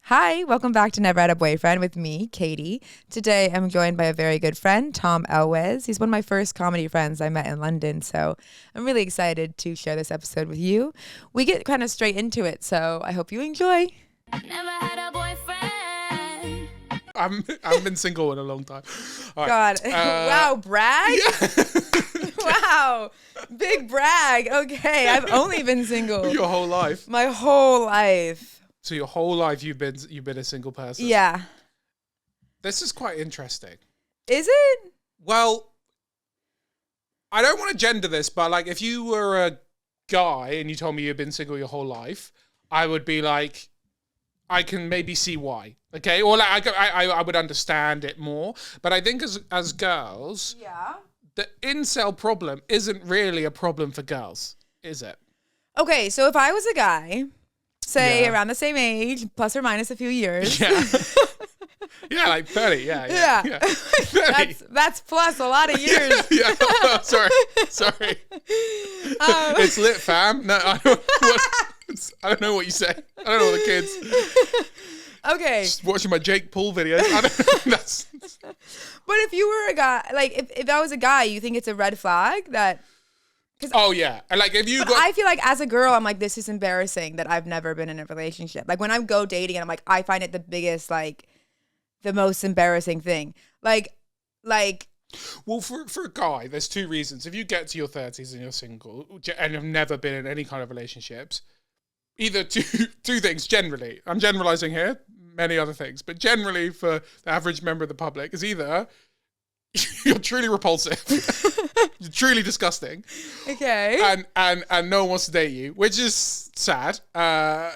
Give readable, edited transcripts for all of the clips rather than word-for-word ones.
Hi, welcome back to Never Had a Boyfriend with me, Katie. Today I'm joined by a very good friend, Tom Elwes. He's one of my first comedy friends I met in London, so I'm really excited to share this episode with you. We get kind of straight into it, so I hope you enjoy. Never had a boyfriend. I've been single in a long time. All God, right. wow, brag? Yeah. Wow, big brag. Okay, I've only been single Your whole life. my whole life. So your whole life you've been a single person. Yeah. This is quite interesting. Is it? Well, I don't want to gender this, but like if you were a guy and you told me you've been single your whole life, I would be like, I can maybe see why. Okay, or like I would understand it more. But I think as girls, Yeah. the incel problem isn't really a problem for girls, is it? Okay, so if I was a guy, say Yeah. around the same age, plus or minus a few years. Yeah. Yeah, like 30. Yeah. 30. That's plus a lot of years. Yeah. Oh, sorry. It's lit, fam. No, I don't know what you say. I don't know what the kids. Okay. Just watching my Jake Paul videos. I don't know. But if you were a guy, like if I was a guy, you think it's a red flag that... Oh, yeah. And like if you But got... I feel like as a girl, I'm like, this is embarrassing that I've never been in a relationship. Like when I go dating and I'm like, I find it the biggest, like, the most embarrassing thing. Like... Well, for a guy, there's two reasons. If you get to your 30s and you're single and have never been in any kind of relationships, either two things generally. I'm generalizing here, many other things, but generally for the average member of the public is either you're truly repulsive, you're truly disgusting, Okay. and no one wants to date you, which is sad, or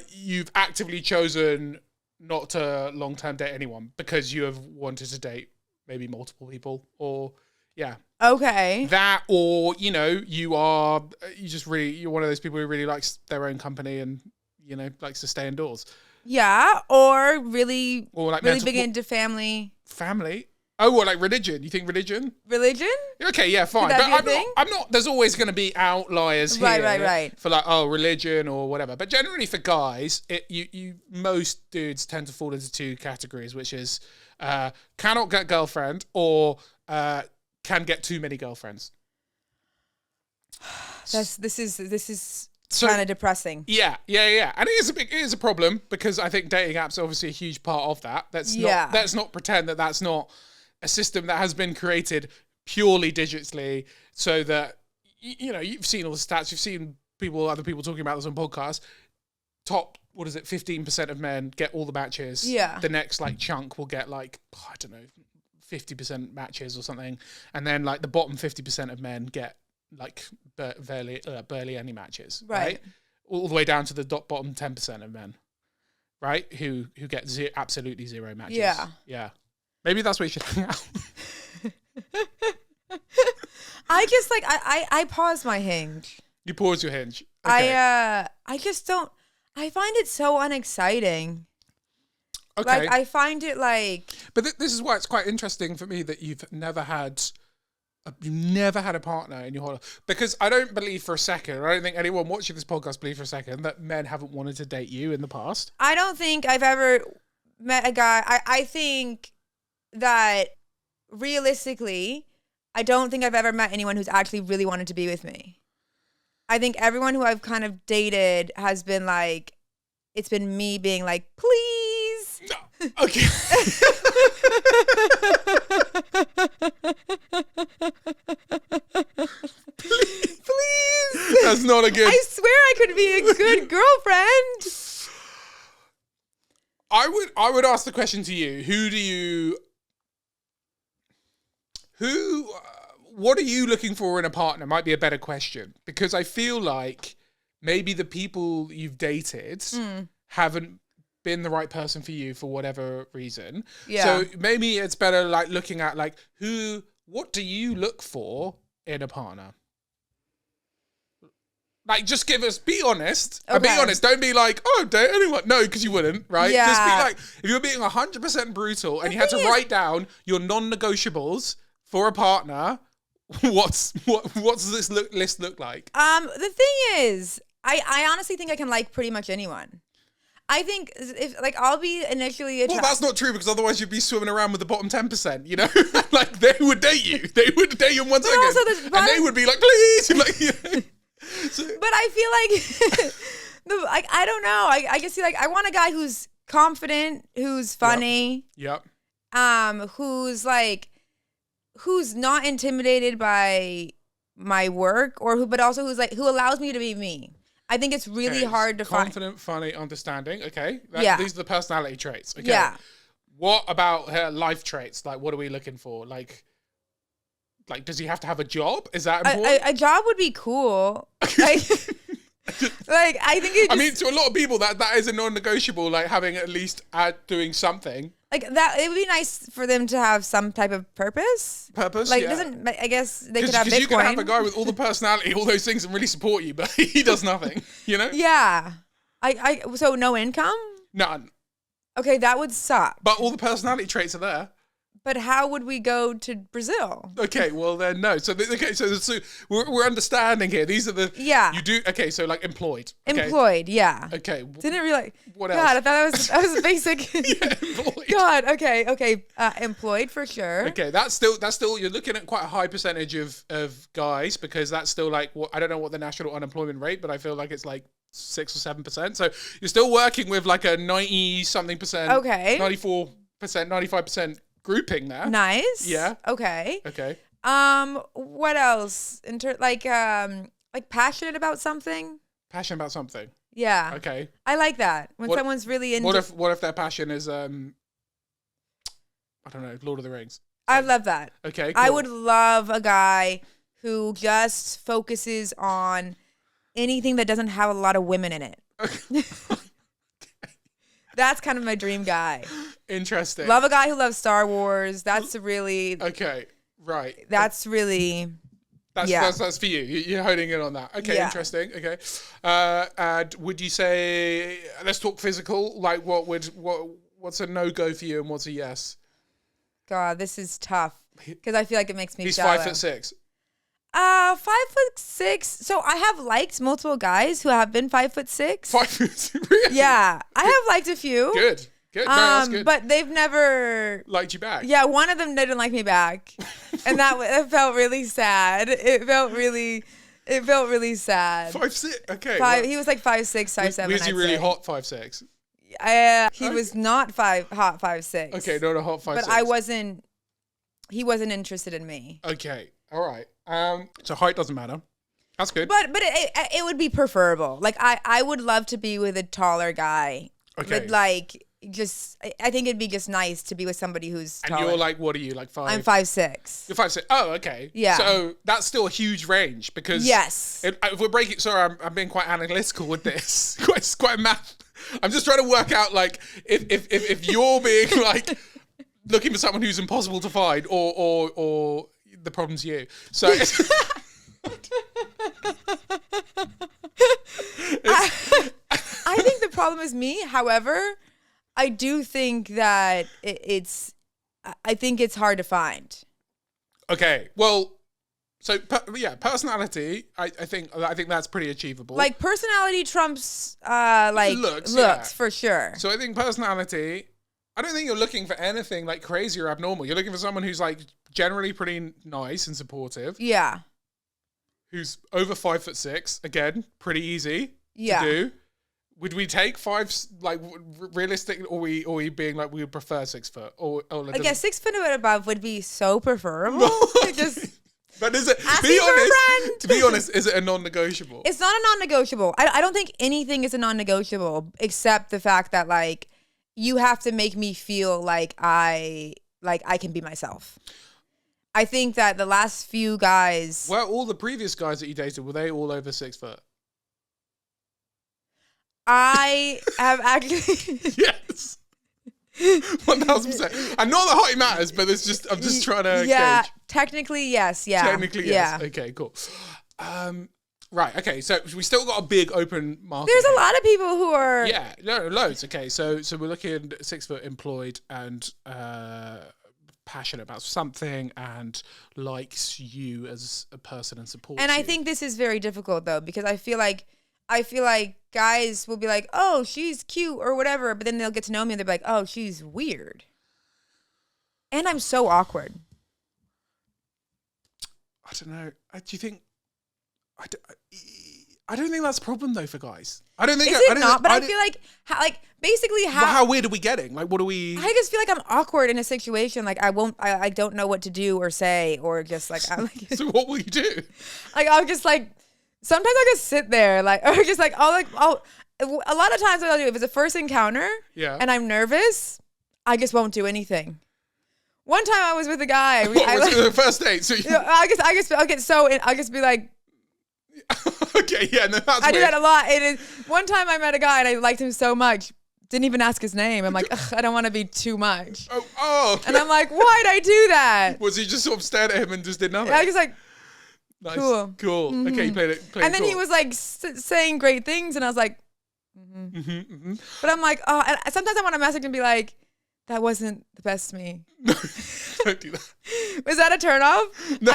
you've actively chosen not to long-term date anyone because you have wanted to date maybe multiple people, or yeah. Okay. That, or you're one of those people who really likes their own company and likes to stay indoors. Yeah. Or really, Or like really big into family. Oh, well, like religion. You think religion? Religion? Okay, yeah, fine. Could that But be a thing? I'm not. There's always going to be outliers here, Right. for like religion or whatever. But generally for guys, most dudes tend to fall into two categories, which is cannot get girlfriend or can get too many girlfriends. This is So- kind of depressing. Yeah. And it is a problem because I think dating apps are obviously a huge part of that. Let's not pretend that that's not a system that has been created purely digitally so that, you've seen all the stats, you've seen other people talking about this on podcasts. Top, 15% of men get all the matches. Yeah. The next chunk will get 50% matches or something. And then the bottom 50% of men get barely any matches, right? All the way down to the bottom 10% of men, right? Who get absolutely zero matches. Yeah. Maybe that's where you should hang out. I just I pause my Hinge. You pause your Hinge. Okay. I just don't. I find it so unexciting. Okay. I find it But this is why it's quite interesting for me that you've never had a partner in your whole life. Because I don't believe for a second, I don't think anyone watching this podcast believes for a second that men haven't wanted to date you in the past. I don't think I've ever met a guy. I think that realistically, I don't think I've ever met anyone who's actually really wanted to be with me. I think everyone who I've kind of dated has been it's been me being please. No. Okay. Please. That's not a good... I swear I could be a good girlfriend. I would ask the question to you. What are you looking for in a partner might be a better question, because I feel like maybe the people you've dated haven't been the right person for you for whatever reason. Yeah. So maybe it's better looking at what do you look for in a partner? Just be honest. Okay. Be honest. Don't be date anyone. No, because you wouldn't, right? Yeah. Just be if you're being 100% brutal and you had to write down your non-negotiables for a partner, what's this list look like? The thing is, I honestly think I can like pretty much anyone. I think if like I'll be initially Well, that's not true because otherwise you'd be swimming around with the bottom 10%, you know? Like they would date you. They would date you in 1 second. also And they would be like, please. Like, you know? So, But I feel like I don't know. I just feel like I want a guy who's confident, who's funny, yep. who's not intimidated by my work but also who allows me to be me. I think it's really hard to find. Confident, funny, understanding. Okay. These are the personality traits. Okay. Yeah. What about her life traits? Like, what are we looking for? Like, does he have to have a job? Is that important? A job would be cool. Like I think I mean, to a lot of people, that is a non-negotiable. Like having at least doing something. Like that, it would be nice for them to have some type of purpose. Like, doesn't I guess they could have Bitcoin. Because you can have a guy with all the personality, all those things, and really support you, but he does nothing. You know? Yeah. So no income? None. Okay, that would suck. But all the personality traits are there. But how would we go to Brazil? Okay, well then no. So we're understanding here. These are the you do. Okay, so like employed. Okay. Employed, yeah. Okay. Didn't realize. What else? God, I thought that was basic. Yeah, employed. God, okay. Employed for sure. Okay, that's still you're looking at quite a high percentage of guys because that's still like I don't know what the national unemployment rate, but I feel like it's like 6 or 7%. So you're still working with like a 90-something%. Okay. 94%, 95%. Grouping there. Nice. Yeah. Okay. Okay. What else? Like passionate about something? Passionate about something. Yeah. Okay. I like that. When someone's really into What if their passion is I don't know, Lord of the Rings? I love that. Okay. Cool. I would love a guy who just focuses on anything that doesn't have a lot of women in it. That's kind of my dream guy. Interesting. Love a guy who loves Star Wars. That's really okay. Right. That's really that's for you. You're honing in on that. Okay. Yeah. Interesting. Okay. And would you say let's talk physical? Like what's a no-go for you and what's a yes? God, this is tough because I feel like it makes me. He's jealous. 5'6". 5'6". So I have liked multiple guys who have been 5'6". 5'6", really? Yeah, I have liked a few. Good. No, that's good. But they've never liked you back. Yeah, one of them didn't like me back, and it felt really sad. It felt really sad. 5'6". Okay. He was like 5'6", 5'7". Was he really hot 5'6"? He was not hot 5'6". Okay, not a hot 5'6". But I wasn't. He wasn't interested in me. Okay. All right. So height doesn't matter. That's good. But it would be preferable. Like I would love to be with a taller guy. Okay. But like I think it'd be just nice to be with somebody who's taller. And you're like, what are you, like 5? I'm 5'6". You're 5'6". Oh, okay. Yeah. So that's still a huge range because yes. If we're breaking, sorry, I'm being quite analytical with this. It's quite math. I'm just trying to work out like if you're being like looking for someone who's impossible to find or the problem's you. So I think the problem is me. However, I do think that I think it's hard to find. Okay. Well, so personality. I think that's pretty achievable. Like personality trumps like looks for sure. So I think personality. I don't think you're looking for anything like crazy or abnormal. You're looking for someone who's like generally pretty nice and supportive. Yeah. Who's over 5'6". Again, pretty easy to do. Would we take 5, like realistic, or we being like we would prefer 6 foot, or I guess 6 foot and above would be so preferable. Just but is it? To be honest, is it a non-negotiable? It's not a non-negotiable. I don't think anything is a non-negotiable except the fact that like you have to make me feel like I can be myself. I think that the last few guys. Well, all the previous guys that you dated, were they all over 6 foot? I have actually. Yes. 1,000%. And not that height matters, but it's just I'm just trying to gauge. Technically yes. Yeah. Technically yes. Yeah. Okay, cool. Right. Okay. So we still got a big open market. There's a lot of people who are. Yeah. No, loads. Okay. So we're looking at 6 foot, employed, and passionate about something, and likes you as a person and supports. And I you. think this is very difficult though, because I feel like I feel like guys will be like, oh, she's cute or whatever, but then they'll get to know me and they'll be like, oh, she's weird. And I'm so awkward. I don't know. Do you think? I don't think that's a problem though for guys. I don't think Is it not? But I feel like, basically how weird are we getting? Like, what are we? I just feel like I'm awkward in a situation. Like I don't know what to do or say or just like. I'm like So what will you do? Like I'll just like. Sometimes I just sit there like or just like I'll. A lot of times what I'll do if it's a first encounter. Yeah. And I'm nervous, I just won't do anything. One time I was with a guy. Was it the first date? So I'll just be like. Okay, yeah, no, that's I weird. do that a lot. It is one time I met a guy and I liked him so much, didn't even ask his name. I'm like, ugh, I don't want to be too much. Oh. And I'm like, why'd I do that? Was he just sort of stared at him and just did nothing? I was like, nice. cool. Mm-hmm. Okay, you played it. And then he was like saying great things, and I was like, But I'm like, oh, and sometimes I want to message and be like, that wasn't the best me. No, don't do that. Was that a turnoff? No.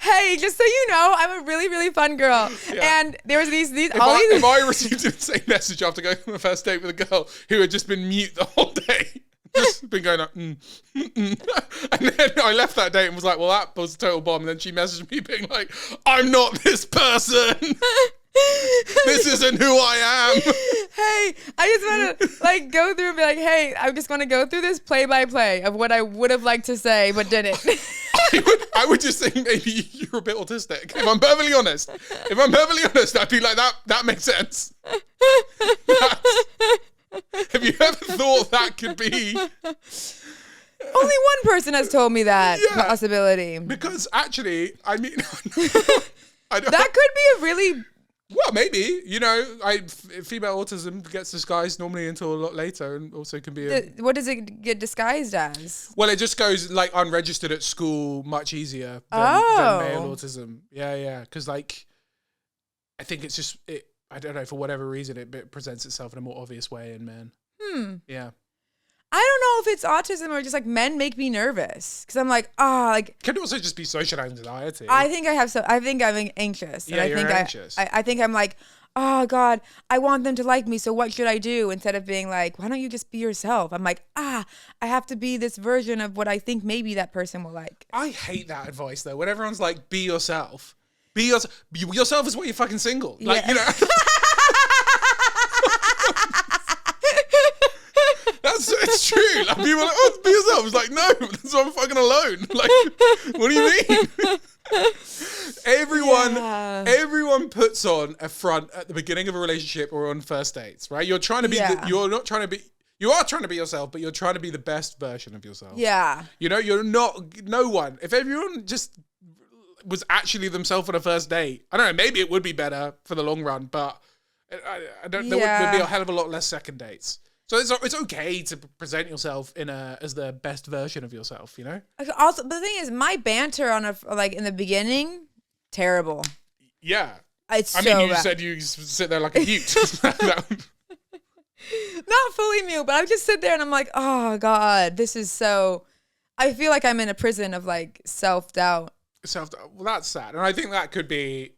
Hey, just so you know, I'm a really, really fun girl. Yeah. And there was these If I received an insane message after going on a first date with a girl who had just been mute the whole day, just been going like, and then I left that date and was like, well, that was a total bomb. And then she messaged me being like, I'm not this person. This isn't who I am. Hey, I just want to like go through and be like, hey, I just want to go through this play by play of what I would have liked to say but didn't. I would just think maybe you're a bit autistic. If I'm perfectly honest, I'd be like, that makes sense. Have you ever thought that could be? Only one person has told me that possibility. Because actually, I mean, that could be a really... Well, maybe. You know, female autism gets disguised normally until a lot later, and also can be what does it get disguised as? Well, it just goes like unregistered at school much easier than male autism. Yeah. Because like, I think it's just I don't know, for whatever reason it presents itself in a more obvious way in men. Yeah. I don't know if it's autism or just like men make me nervous because I'm like, can also just be social anxiety. I think I'm anxious. Yeah, and you're anxious. I think I'm like, oh God, I want them to like me. So what should I do? Instead of being like, why don't you just be yourself? I'm like, I have to be this version of what I think maybe that person will like. I hate that advice though. When everyone's like, be yourself. Yourself is why you're fucking single. Like, you know. It's true. Like, people are like, oh, be yourself. It's like, no, that's why I'm fucking alone. Like, what do you mean? Everyone puts on a front at the beginning of a relationship or on first dates, right? You're trying to be, you are trying to be yourself, but you're trying to be the best version of yourself. Yeah. You know, you're not, no one. If everyone just was actually themselves on a first date, I don't know, maybe it would be better for the long run, but there would be a hell of a lot less second dates. So it's okay to present yourself as the best version of yourself, you know? Also, but the thing is, my banter in the beginning, terrible. Yeah. You said you sit there like a mute. Not fully mute, but I would just sit there and I'm like, oh God, this is so... I feel like I'm in a prison of like self-doubt. Well, that's sad. And I think that could be...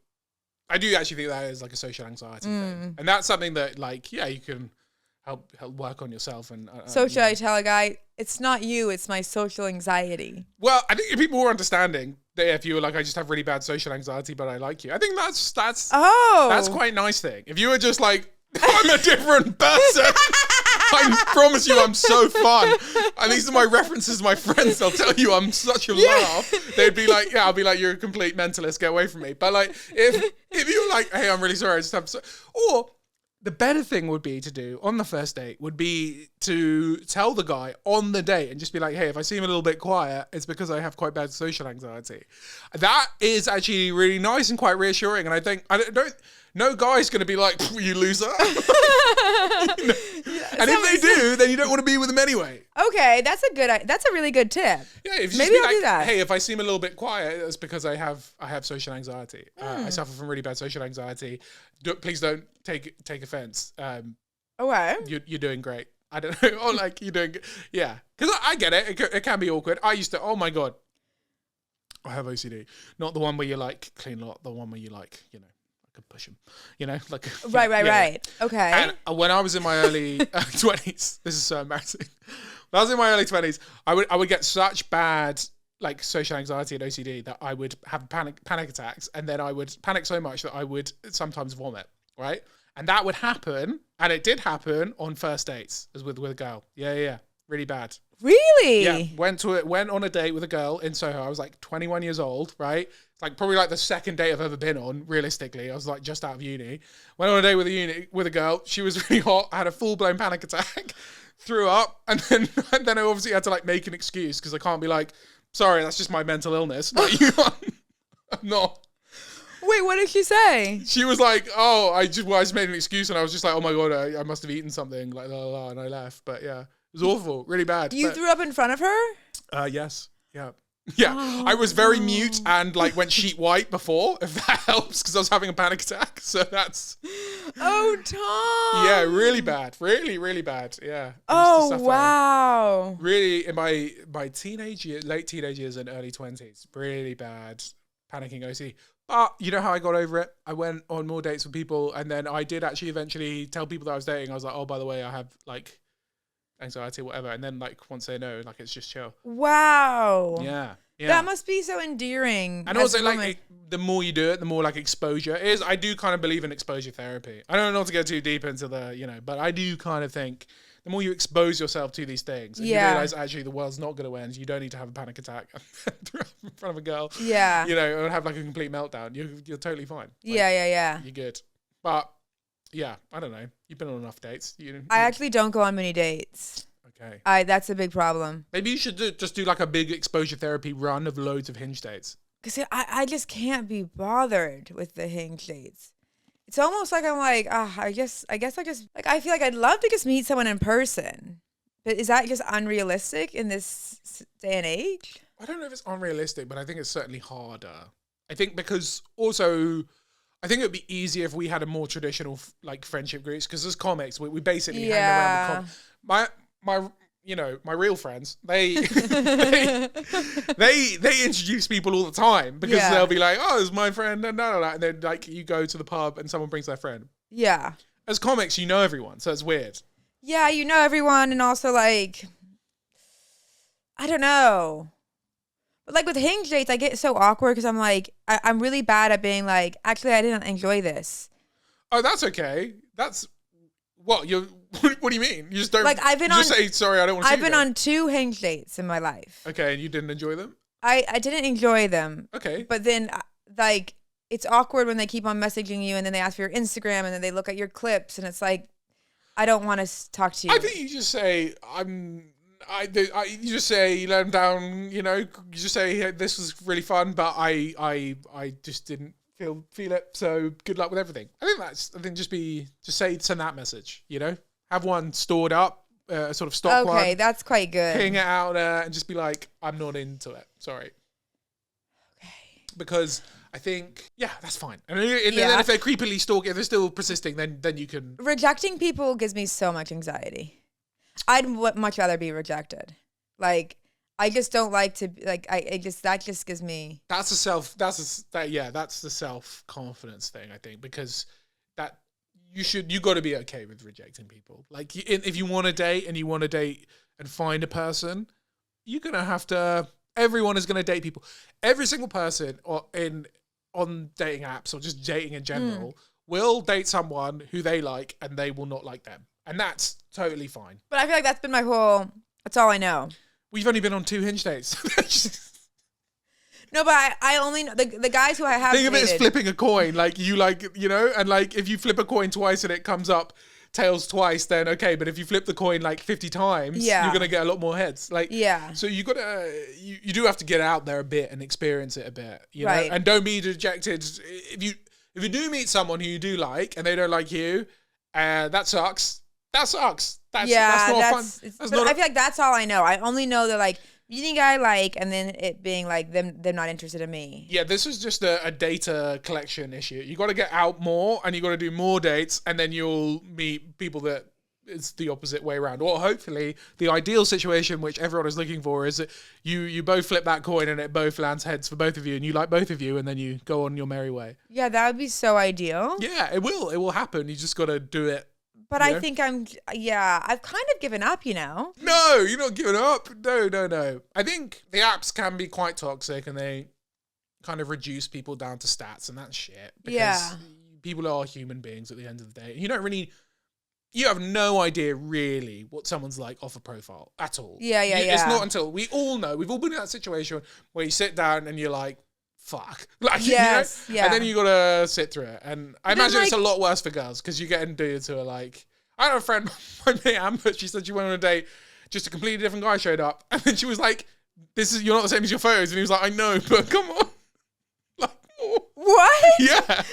I do actually think that is like a social anxiety thing. And that's something that like, yeah, you can... Help work on yourself and. So should I tell a guy it's not you, it's my social anxiety? Well, I think if people were understanding that if you were like, I just have really bad social anxiety, but I like you. I think that's quite a nice thing. If you were just like, I'm a different person. I promise you, I'm so fun. And these are my references, my friends. They'll tell you I'm such a laugh. They'd be like, yeah, I'll be like, you're a complete mentalist. Get away from me. But like, if you were like, hey, I'm really sorry, I just have or. The better thing would be to do on the first date would be to tell the guy on the date and just be like, hey, if I seem a little bit quiet, it's because I have quite bad social anxiety. That is actually really nice and quite reassuring. And I think, no guy's going to be like, you loser. You know? And if they do, then you don't want to be with them anyway. Okay, that's a really good tip. Yeah, if you maybe I'll do that. Hey, if I seem a little bit quiet, it's because I have social anxiety. I suffer from really bad social anxiety. Please don't take offense. Okay. You're doing great. I don't know. Or like you're doing, yeah. Because I get it. It can be awkward. I used to. Oh my God. I have OCD. Not the one where you like clean lot. The one where you like, you know. could push him, you know, like Right. Okay. And when I was in my early 20s, this is so embarrassing. When I was in my early 20s, I would get such bad like social anxiety and OCD that I would have panic attacks, and then I would panic so much that I would sometimes vomit, right? And that would happen, and it did happen on first dates as with a girl. Yeah. Really bad. Really? Yeah. Went on a date with a girl in Soho. I was like 21 years old, right? It's like probably like the second date I've ever been on, realistically. I was like just out of uni. Went on a date with a girl. She was really hot. I had a full-blown panic attack. Threw up, and then I obviously had to like make an excuse because I can't be like, sorry, that's just my mental illness. Like, I'm not. Wait, what did she say? She was like, oh, I just made an excuse, and I was just like, oh my God, I must have eaten something, like, and I left. But yeah, it was awful, really bad. You threw up in front of her? Yes. Yeah. Yeah. Oh, I was very mute and like went sheet white before, if that helps, because I was having a panic attack. So that's. Oh, Tom. Yeah, really bad. Really, really bad. Yeah. Oh, wow. Really, in my late teenage years and early 20s, really bad panicking OCD. But you know how I got over it? I went on more dates with people, and then I did actually eventually tell people that I was dating. I was like, oh, by the way, I have like anxiety or whatever. And then like once they know, like it's just chill. Wow. Yeah. That must be so endearing. And also like the more you do it, the more like exposure it is. I do kind of believe in exposure therapy. I don't know not to go too deep into but I do kind of think the more you expose yourself to these things and you realize actually the world's not going to end, you don't need to have a panic attack in front of a girl. Yeah. Or have like a complete meltdown. You're totally fine. Like, yeah. You're good. But yeah, I don't know. You've been on enough dates. I actually don't go on many dates. Okay. That's a big problem. Maybe you should just do like a big exposure therapy run of loads of Hinge dates. Because I just can't be bothered with the Hinge dates. It's almost like I'm like, I guess I just, like, I feel like I'd love to just meet someone in person. But is that just unrealistic in this day and age? I don't know if it's unrealistic, but I think it's certainly harder. I think because also, I think it would be easier if we had a more traditional like friendship groups, because as comics, we basically hang around the my real friends, they introduce people all the time because they'll be like, oh, it's my friend, and then like you go to the pub and someone brings their friend. Yeah. As comics, you know everyone, so it's weird. Yeah, you know everyone, and also like, I don't know. But like with Hinge dates, I get so awkward because I'm like, I'm really bad at being like, actually, I didn't enjoy this. Oh, that's okay. That's what you're. What do you mean? You just don't like. Say sorry. I don't want to. I've been on 2 Hinge dates in my life. Okay, and you didn't enjoy them? I didn't enjoy them. Okay, but then like it's awkward when they keep on messaging you and then they ask for your Instagram and then they look at your clips and it's like, I don't want to talk to you. I think you just say you just say you let them down. You just say, hey, this was really fun, but I just didn't feel it. So good luck with everything. Send that message. Have one stored up, sort of stock one. Okay, that's quite good. Ping it out there and just be like, I'm not into it. Sorry. Okay. Because I think, that's fine. And then if they're creepily stalking, if they're still persisting, then you can. Rejecting people gives me so much anxiety. I'd much rather be rejected. Like, I just don't like to, like, that just gives me. That's the self-confidence thing, I think, because that you got to be okay with rejecting people. Like, if you want to date and find a person, you're going to have to, everyone is going to date people. Every single person on dating apps or just dating in general will date someone who they like and they will not like them. And that's totally fine. But I feel like that's all I know. We've only been on 2 Hinge dates. No, but I only know the guys who I have Think of it as flipping a coin. Like, and like if you flip a coin twice and it comes up tails twice, then okay. But if you flip the coin like 50 times, you're going to get a lot more heads. Like, so you got to, you do have to get out there a bit and experience it a bit, you know? And don't be dejected. If you do meet someone who you do like and they don't like you, that sucks. That's not fun. I feel like that's all I know. I only know that like meeting a guy I like and then it being like they're not interested in me. Yeah, this is just a data collection issue. You got to get out more and you got to do more dates and then you'll meet people that it's the opposite way around. Or hopefully the ideal situation, which everyone is looking for, is that you both flip that coin and it both lands heads for both of you and you like both of you and then you go on your merry way. Yeah, that would be so ideal. Yeah, it will happen. You just got to do it. But I think I've kind of given up, No, you're not giving up. No. I think the apps can be quite toxic and they kind of reduce people down to stats and that shit. Because people are human beings at the end of the day. You have no idea really what someone's like off a profile at all. Yeah. It's not until we all know. We've all been in that situation where you sit down and you're like, fuck. Like, yes, you know? And then you got to sit through it. And I imagine it's a lot worse for girls because you get into dudes who are like, I have a friend, my mate Amber, she said she went on a date, just a completely different guy showed up. And then she was like, you're not the same as your photos. And he was like, I know, but come on. Like, what? Yeah.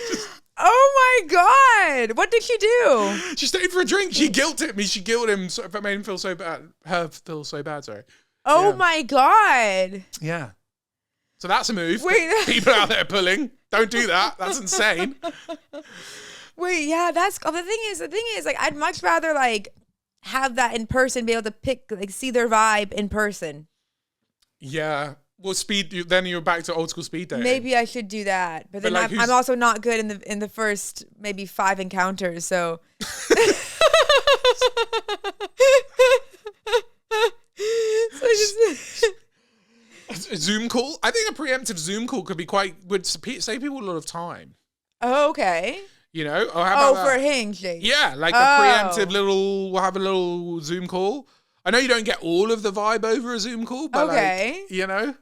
Oh my God. What did she do? She stayed for a drink. She guilted me. She guilted him. So it made him feel so bad. Her feel so bad, sorry. Oh my God. Yeah. So that's a move. Wait. People out there pulling. Don't do that. That's insane. Wait, yeah, the thing is, like, I'd much rather, like, have that in person, be able to see their vibe in person. Yeah. Well, then you're back to old school speed dating. Maybe I should do that. But then like, I'm also not good in the first maybe 5 encounters, so. A Zoom call? I think a preemptive Zoom call would save people a lot of time. Oh, okay. You know? Or how about for a Hinge date. Yeah, like a preemptive we'll have a little Zoom call. I know you don't get all of the vibe over a Zoom call, but like, you know,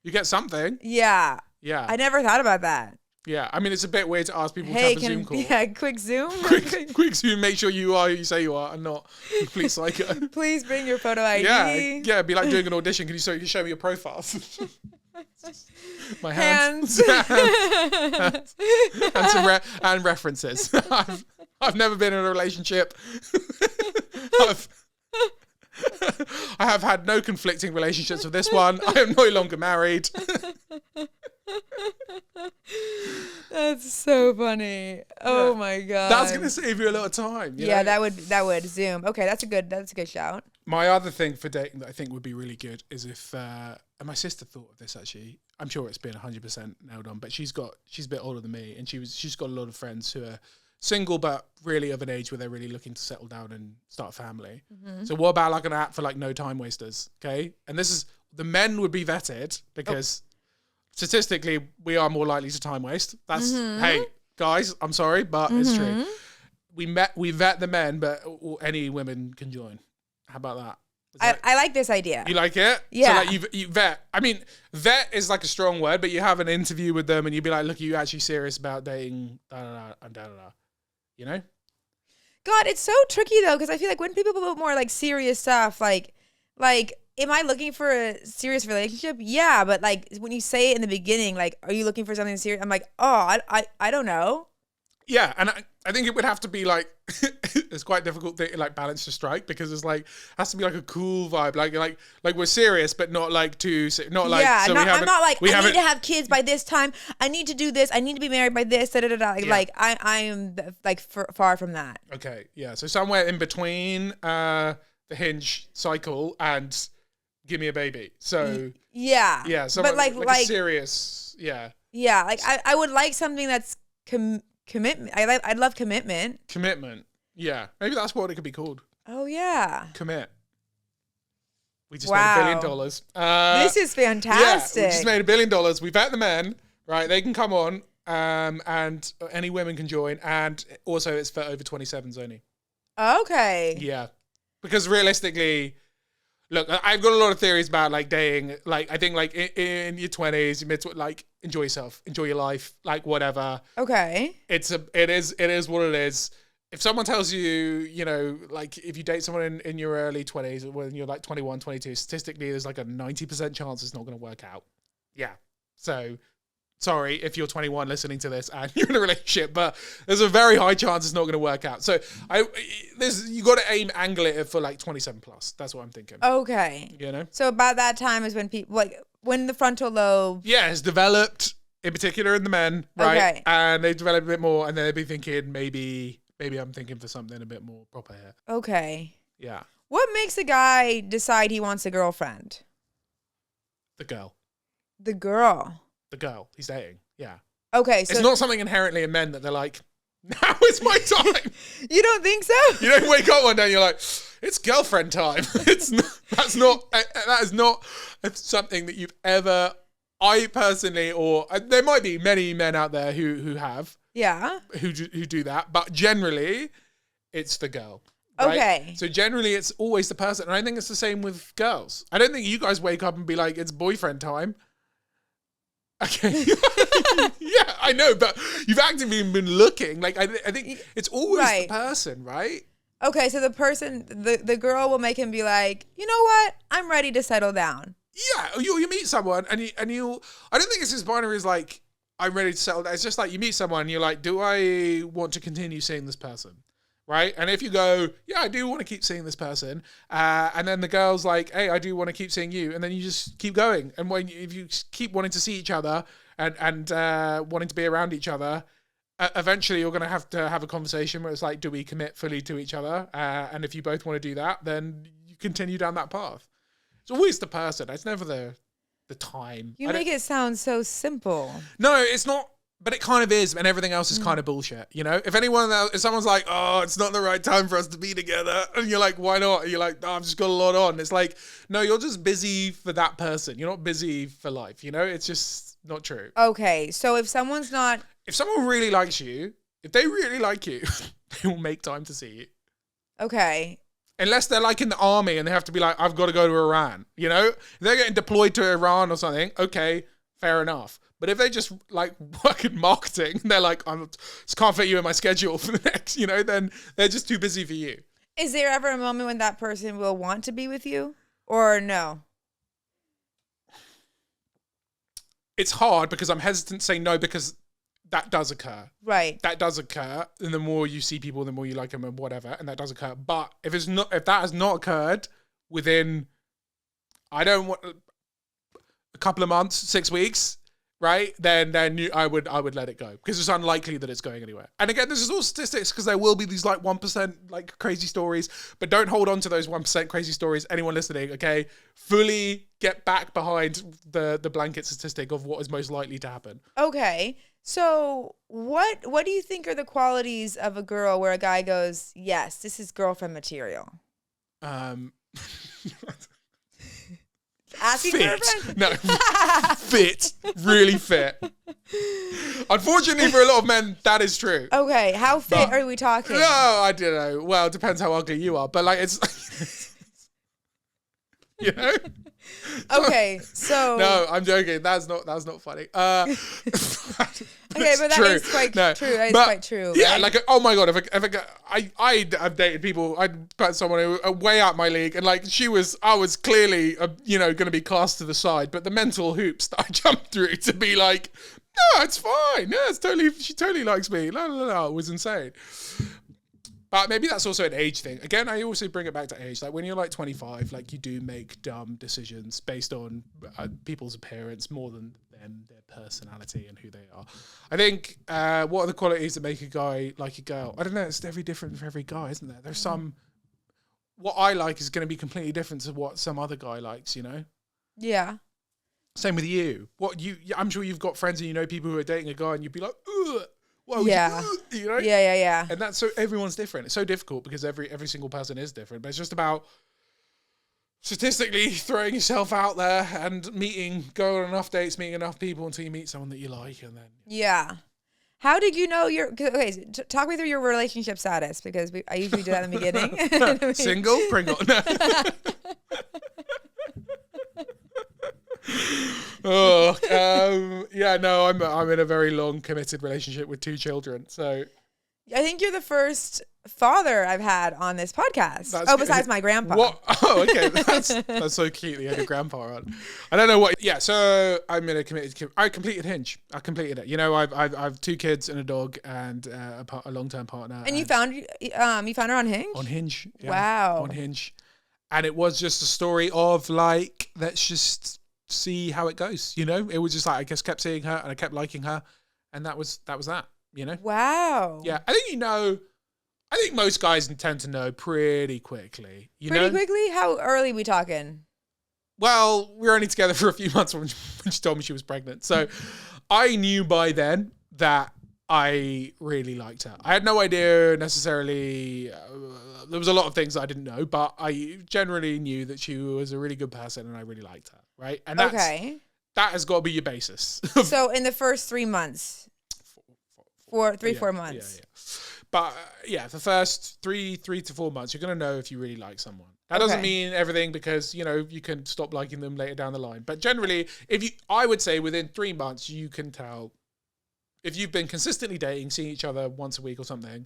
you get something. Yeah. Yeah. I never thought about that. Yeah, I mean, it's a bit weird to ask people to have a Zoom call. Yeah, quick Zoom. quick Zoom, make sure you are who you say you are and not a complete psycho. Please bring your photo ID. Yeah, it'd be like doing an audition. Can you show me your profile? My hands. And references. I've never been in a relationship. I have had no conflicting relationships with this one. I am no longer married. That's so funny. Oh my God. That's gonna save you a lot of time. You know? that would Zoom. Okay, that's a good shout. My other thing for dating that I think would be really good is if and my sister thought of this actually. I'm sure it's been 100% nailed on, but she's a bit older than me, and she's got a lot of friends who are single but really of an age where they're really looking to settle down and start a family. Mm-hmm. So what about like an app for like no time wasters? Okay, and this is the men would be vetted because statistically we are more likely to time waste. That's hey guys, I'm sorry, but it's true. We vet the men, but any women can join. How about that? I like this idea. You like it? Yeah. So like you vet. I mean, vet is like a strong word, but you have an interview with them and you'd be like, look, are you actually serious about dating? You know? God, it's so tricky though, because I feel like when people put more like serious stuff, like, am I looking for a serious relationship? Yeah, but like when you say it in the beginning, like, are you looking for something serious? I'm like, oh, I don't know. Yeah, and I think it would have to be like it's quite difficult to like balance to strike because it's like has to be like a cool vibe, like we're serious but not like too not like I'm not like I need to have kids by this time. I need to do this. I need to be married by this. Like I am like far from that. Okay, yeah. So somewhere in between the Hinge cycle and give me a baby. So yeah. So but like a serious yeah. Like I would like something that's commitment. I'd love commitment. Commitment. Yeah. Maybe that's what it could be called. Oh, yeah. Commit. We just made $1 billion. This is fantastic. Yeah, we just made $1 billion. We vet the men, right? They can come on, and any women can join. And also it's for over 27s only. Okay. Yeah. Because realistically, look, I've got a lot of theories about like dating. Like I think like in your 20s, your mid, like enjoy yourself, enjoy your life, like whatever. Okay. It is what it is. If someone tells you, you know, like if you date someone in your early 20s, when you're like 21, 22, statistically there's like a 90% chance it's not going to work out. Yeah. So sorry if you're 21 listening to this and you're in a relationship, but there's a very high chance it's not going to work out. So you got to angle it for like 27 plus. That's what I'm thinking. Okay. You know? So about that time is when people like when the frontal lobe. Yeah, it's developed in particular in the men, right? Okay. And they've developed a bit more and then they'd be thinking maybe maybe I'm thinking for something a bit more proper here. Okay. Yeah. What makes a guy decide he wants a girlfriend? The girl. The girl. The girl he's dating. Yeah. Okay, so It's not something inherently in men that they're like, now is my time. you don't think so? You don't wake up one day and you're like, it's girlfriend time. It's not, that is not something that you've ever, I personally, or there might be many men out there who have, Yeah. who do that, but generally it's the girl. Right? Okay. So generally it's always the person. And I think it's the same with girls. I don't think you guys wake up and be like, it's boyfriend time. Okay. Yeah, I know, but you've actively been looking. Like, I think it's always Right. the person, right? Okay, so the person, the girl will make him be like, you know what? I'm ready to settle down. Yeah, you meet someone and you I don't think it's as binary as like, I'm ready to settle down. It's just like you meet someone and you're like, do I want to continue seeing this person? Right? And if you go, yeah, I do want to keep seeing this person, and then the girl's like, hey, I do want to keep seeing you, and then you just keep going. And if you keep wanting to see each other and wanting to be around each other, eventually you're going to have a conversation where it's like, do we commit fully to each other? And if you both want to do that, then you continue down that path. It's always the person. It's never the time. You make it sound so simple. No, it's not. But it kind of is, and everything else is kind of bullshit, you know? If someone's like, oh, it's not the right time for us to be together, and you're like, why not? And you're like, oh, I've just got a lot on. It's like, no, you're just busy for that person. You're not busy for life, you know? It's just not true. Okay, so if someone's not... If someone really likes you, if they really like you, they will make time to see you. Okay. Unless they're like in the army and they have to be like, I've got to go to Iran, you know? If they're getting deployed to Iran or something, okay, fair enough. But if they just like work in marketing, they're like, I just can't fit you in my schedule for the next, you know, then they're just too busy for you. Is there ever a moment when that person will want to be with you or no? It's hard because I'm hesitant to say no because that does occur. Right. That does occur. And the more you see people, the more you like them and whatever. And that does occur. But if that has not occurred within, I don't want a couple of months, 6 weeks, right? Then I would let it go because it's unlikely that it's going anywhere. And again, this is all statistics because there will be these like 1% like crazy stories, but don't hold on to those 1% crazy stories. Anyone listening, okay? Fully get back behind the blanket statistic of what is most likely to happen. Okay. So what do you think are the qualities of a girl where a guy goes, yes, this is girlfriend material? Asking for a Fit. friend? No. Fit. Really fit. Unfortunately for a lot of men, that is true. Okay. How fit But- are we talking? No, I don't know. Well, it depends how ugly you are. But like, it's... you know? Okay. So. No, I'm joking. That's not funny. Okay, but that is quite true. That is quite true. Yeah, right? like, oh my god, I've dated people. I'd put someone who way out my league, and like I was clearly, going to be cast to the side. But the mental hoops that I jumped through to be like, no, it's fine. Yeah, she totally likes me. La la la, it was insane. But maybe that's also an age thing. Again, I also bring it back to age. Like when you're like 25, like you do make dumb decisions based on people's appearance more than them, their personality and who they are. I think what are the qualities that make a guy like a girl? I don't know. It's very different for every guy, isn't there? There's some. What I like is going to be completely different to what some other guy likes. You know. Yeah. Same with you. I'm sure you've got friends and you know people who are dating a guy and you'd be like, ugh. Well, Yeah. you know? Yeah. And that's so everyone's different. It's so difficult because every single person is different. But it's just about statistically throwing yourself out there and going on enough dates, meeting enough people until you meet someone that you like, and then Yeah. How did you know okay, talk me through your relationship status because I usually do that in the beginning. single, Pringle. No. I'm in a very long committed relationship with 2 children. So I think you're the first father I've had on this podcast. Besides my grandpa. What? Oh, okay. That's so cute. You had a grandpa on. I don't know what. Yeah. So I'm in a committed. I completed Hinge. I completed it. You know, I've 2 kids and a dog and a long-term partner. And you found her on Hinge? On Hinge. Yeah, wow. On Hinge, and it was just a story of like, let's just see how it goes. You know, it was just like I just kept seeing her and I kept liking her, and that was that. You know. Wow. Yeah, I think I think most guys tend to know pretty quickly. Pretty quickly? How early we talking? Well, we were only together for a few months when she told me she was pregnant. So I knew by then that I really liked her. I had no idea necessarily. There was a lot of things that I didn't know, but I generally knew that she was a really good person and I really liked her, right? And that has got to be your basis. So in the first 3 months, 4 months. Yeah. But the first three to 4 months, you're going to know if you really like someone. That doesn't mean everything because, you can stop liking them later down the line. But generally, I would say within 3 months, you can tell if you've been consistently dating, seeing each other once a week or something,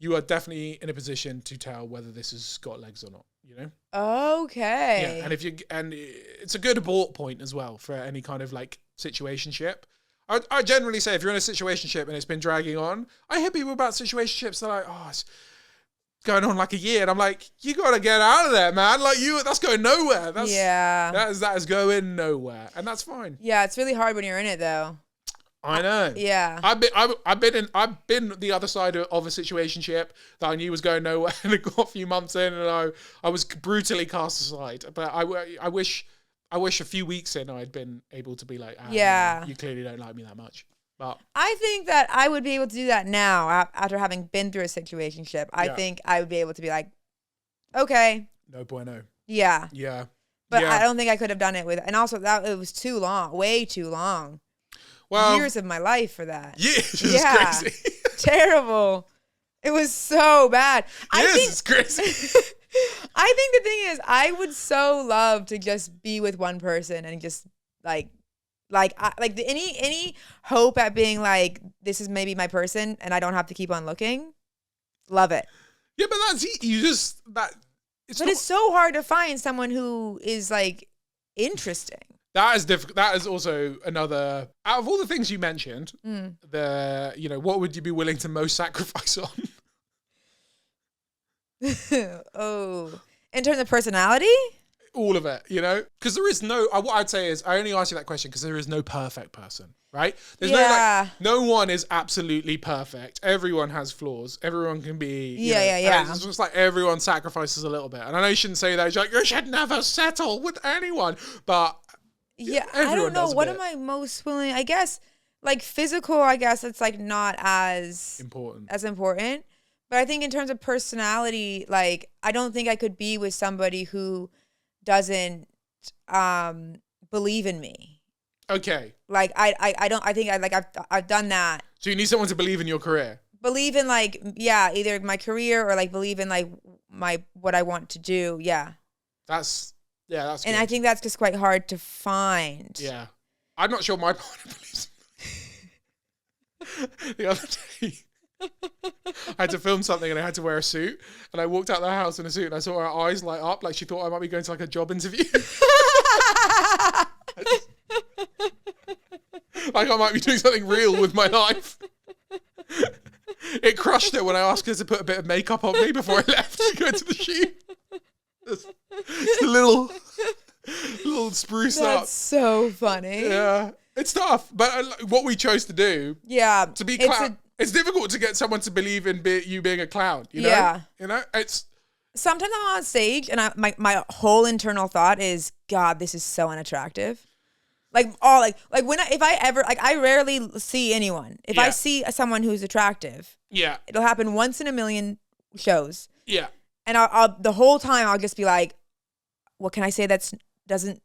you are definitely in a position to tell whether this has got legs or not, Okay. Yeah, and it's a good abort point as well for any kind of like situationship. I generally say if you're in a situationship and it's been dragging on, I hear people about situationships that are like, it's going on like a year, and I'm like, you gotta get out of there, man. Like that's going nowhere. That is going nowhere, and that's fine. Yeah, it's really hard when you're in it though. I know. Yeah. I've been the other side of a situationship that I knew was going nowhere, and it got a few months in, and I was brutally cast aside. But I wish a few weeks in I'd been able to be like, you clearly don't like me that much. But I think that I would be able to do that now after having been through a situationship. I think I would be able to be like, okay. No bueno. Yeah. Yeah. But I don't think I could have done it and also it was too long, way too long. Well, years of my life for that. Yeah. Crazy. Terrible. It was so bad. It's crazy. I think the thing is, I would so love to just be with one person and just any hope at being like, this is maybe my person and I don't have to keep on looking. Love it. Yeah, but it's so hard to find someone who is like interesting. That is difficult. That is also another, out of all the things you mentioned, what would you be willing to most sacrifice on? In terms of personality? All of it, because there is no, what I'd say is, I only ask you that question because there is no perfect person, right? There's no one is absolutely perfect. Everyone has flaws. Everyone can be, yeah. It's just like everyone sacrifices a little bit. And I know you shouldn't say that. You're like, you should never settle with anyone. But yeah, I don't know. What am I most willing? I guess like physical, I guess it's like not as important. But I think in terms of personality, like I don't think I could be with somebody who doesn't believe in me. Okay. Like I've done that. So you need someone to believe in your career. Believe in either my career or like believe in like what I want to do. Yeah. That's good. And I think that's just quite hard to find. Yeah. I'm not sure my partner believes in me. The other day, I had to film something and I had to wear a suit. And I walked out the house in a suit and I saw her eyes light up like she thought I might be going to like a job interview. Like I might be doing something real with my life. It crushed her when I asked her to put a bit of makeup on me before I left to go to the shoot. It's a little spruced up. That's so funny. Yeah, it's tough. But what we chose to do, to be it's difficult to get someone to believe in you being a clown. Yeah, it's. Sometimes I'm on stage and my whole internal thought is, God, this is so unattractive. Like if I ever I rarely see anyone. If I see someone who's attractive, it'll happen once in a million shows. Yeah. And I'll the whole time I'll just be like, what can I say that doesn't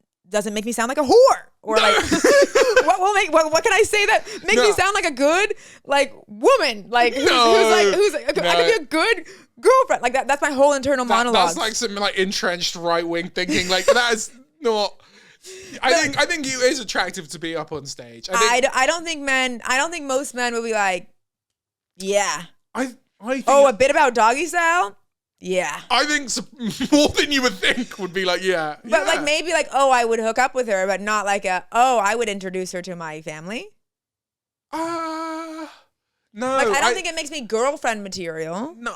make me sound like a whore? Or like, what can I say that makes me sound like a good like woman? Like who's I can be a good girlfriend. Like that's my whole internal monologue. That's like some like entrenched right wing thinking. Like that is not. I think it is attractive to be up on stage. I don't think most men will be like, yeah. I think a bit about doggy style. Yeah. I think more than you would think would be like, yeah. But like maybe like, I would hook up with her, but not like I would introduce her to my family. No. Like I don't think it makes me girlfriend material. No,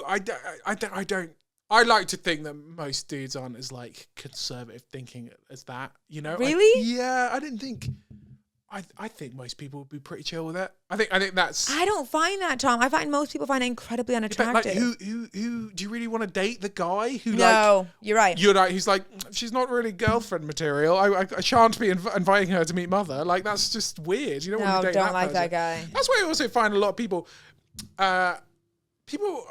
I don't. I like to think that most dudes aren't as like conservative thinking as that, Really? Yeah, I didn't think I think most people would be pretty chill with it. I think that's. I don't find that, Tom. I find most people find it incredibly But unattractive. like, who do you really want to date? The guy who No, you're right. he's like, she's not really girlfriend material. I shan't be inviting her to meet mother. Like, that's just weird. You don't want to date don't that like person. that guy. That's why I also find a lot of people, people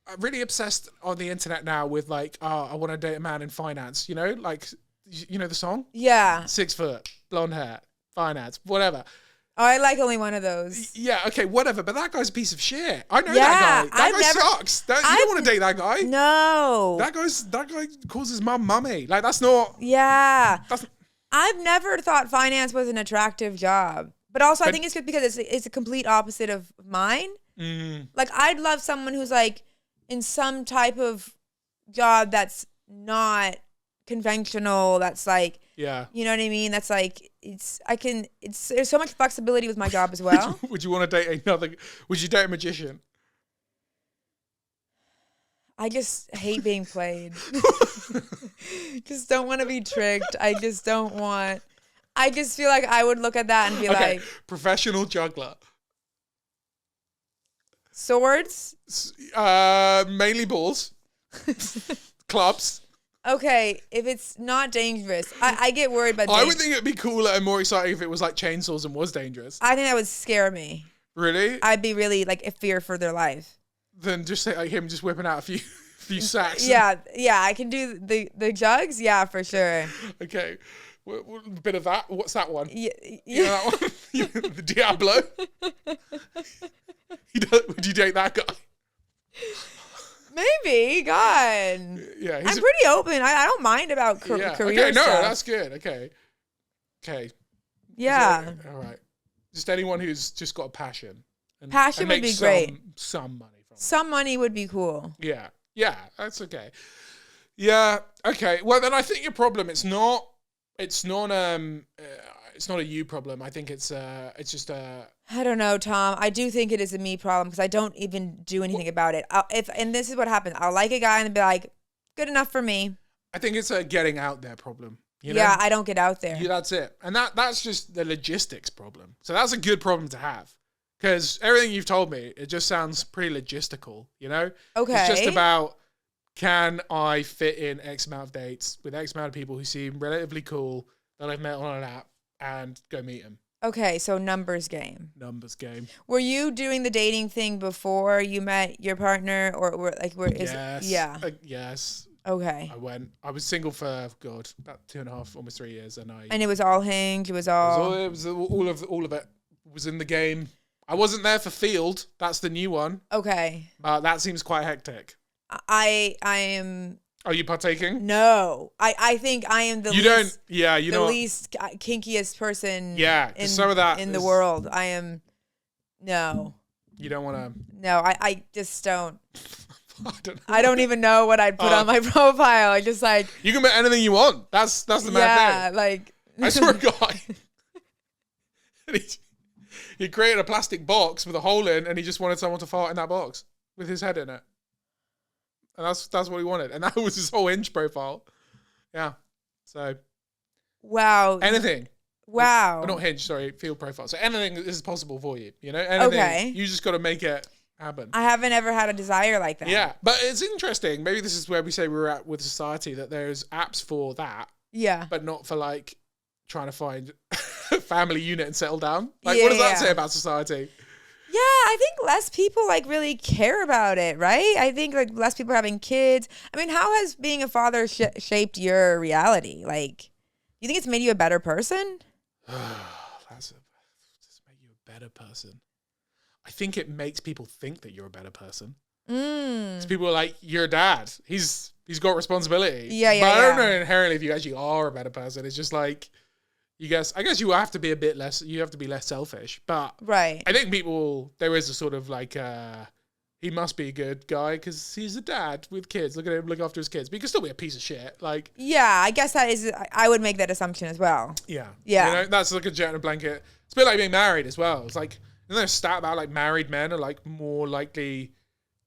are really obsessed on the internet now with like, I want to date a man in finance. You know, like, you know the song? Yeah. 6 foot, blonde hair, finance, whatever. Oh, I like only one of those. Yeah, okay, whatever. But that guy's a piece of shit. I know Yeah, that guy. That I've guy never- sucks. You don't want to date that guy. No. That guy calls his mum mummy. Like, that's not. Yeah. That's, I've never thought finance was an attractive job. But also, I think it's good because it's a complete opposite of mine. Like, I'd love someone who's like in some type of job that's not conventional, that's like, yeah. you know what I mean? That's like, there's so much flexibility with my job as well. Would you want to date another? Would you date a magician? I just hate being played. Just don't want to be tricked. I just feel like I would look at that and be like, professional juggler. swords? Mainly balls. Clubs. Okay, if it's not dangerous, I get worried about I would think it'd be cooler and more exciting if it was like chainsaws and was dangerous. I think that would scare me. Really? I'd be really like in fear for their life. Then just say like him just whipping out a few sacks. Yeah, I can do the jugs. Yeah, for sure. Okay. A bit of that. What's that one? Yeah, You know that one? The Diablo. Would you date that guy? maybe. God, Yeah, I'm pretty open. I don't mind about career Okay, no, stuff. that's good. Okay. Yeah, All right. Just anyone who's just got a passion. And, Passion and would makes be great. Some money from it. some money would be cool. Yeah, that's okay. Yeah, okay. Well, then I think your problem it's not a you problem. I think it's just a. I don't know, Tom. I do think it is a me problem because I don't even do anything about it. And this is what happens. I'll like a guy and be like, good enough for me. I think it's a getting out there problem. You know? Yeah, I don't get out there. Yeah, that's it. And that's just the logistics problem. So that's a good problem to have. Because everything you've told me, it just sounds pretty logistical, you know? Okay. It's just about, can I fit in X amount of dates with X amount of people who seem relatively cool that I've met on an app and go meet them. Okay, so numbers game. Numbers game. Were you doing the dating thing before you met your partner, or Yes. Yeah. Yes. Okay. I was single for, about 2.5, almost 3 years. And it was all Hinge. It was all. It was all of it was in the game. I wasn't there for field. That's the new one. Okay. That seems quite hectic. I am. Are you partaking? No. I think I am the You least. don't. Yeah, you know. least kinkiest person. Yeah, 'cause some of that in the is- world. I am. No. You don't want to. No. I just don't. I don't know. I don't even know what I'd put on my profile. I just like. You can make anything you want. That's the mad Yeah. thing. Like. I saw a guy. And he created a plastic box with a hole in, and he just wanted someone to fart in that box with his head in it. And that's what he wanted, and that was his whole Hinge profile. Yeah. So Wow. anything. Wow. Not Hinge, sorry, field profile. So anything is possible for you. You know, anything. Okay. You just got to make it happen. I haven't ever had a desire like that. Yeah, but it's interesting. Maybe this is where we say we're at with society, that there's apps for that, Yeah. but not for like trying to find a family unit and settle down. Like, what does that Yeah. say about society? Yeah, I think less people like really care about it, right? I think like less people are having kids. I mean, how has being a father shaped your reality? Like, you think it's made you a better person? Does it make you a better person? I think it makes people think that you're a better person. Because people are like, you're a dad. He's got responsibility. Yeah, But I don't yeah. know inherently if you actually are a better person. It's just like, I guess you have to be a bit less, you have to be less selfish. But Right. I think there is a sort of like, he must be a good guy because he's a dad with kids. Look at him, look after his kids. But he can still be a piece of shit. Like, Yeah, I guess that is, I would make that assumption as well. yeah. Yeah. You know, that's like a jet and a blanket. It's a bit like being married as well. It's like, isn't there a stat about like married men are like more likely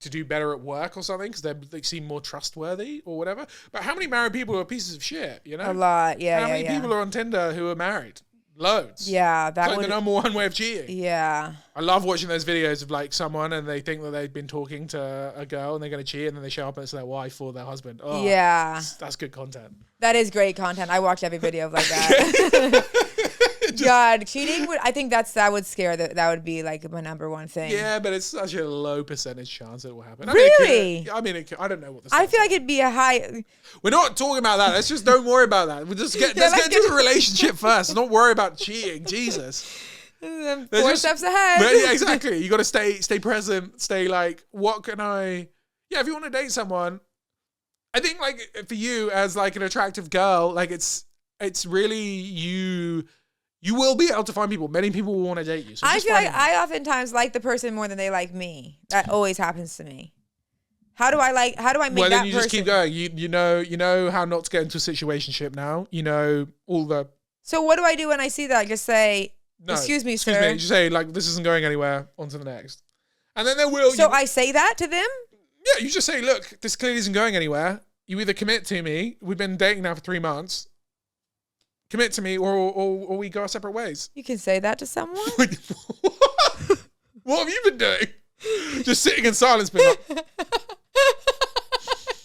to do better at work or something because they seem more trustworthy or whatever? But how many married people are pieces of shit, you know? A lot. Yeah, How yeah, many yeah. people are on Tinder who are married? Loads. Yeah, It's that like would. the number one way of cheating. Yeah. I love watching those videos of like someone and they think that they've been talking to a girl and they're going to cheat and then they show up and it's their wife or their husband. Oh, Yeah. That's good content. That is great content. I watch every video of like that. God, cheating would. I think that would scare. That would be like my number one thing. Yeah, but it's such a low percentage chance it will happen. Really? I mean, I don't know what the I stats feel are. like it'd be a high. We're not talking about that. Let's just don't worry about that. Let's get into the relationship first. Let's not worry about cheating. Jesus. 4 steps ahead. But yeah, exactly. You got to stay present. Stay like, what can I? Yeah, if you want to date someone, I think like for you as like an attractive girl, like it's really you. You will be able to find people. Many people will want to date you. So I just feel find like them. I oftentimes like the person more than they like me. That always happens to me. How do I make Well, that then you person? just keep going. You know how not to get into a situationship now. You know all the. So what do I do when I see that? I just say, No, excuse me, sir. Just say like this isn't going anywhere. On to the next, and then there will. So I say that to them? Yeah, you just say, look, this clearly isn't going anywhere. You either commit to me. We've been dating now for 3 months. Commit to me, or we go our separate ways. You can say that to someone? What have you been doing? Just sitting in silence, being like,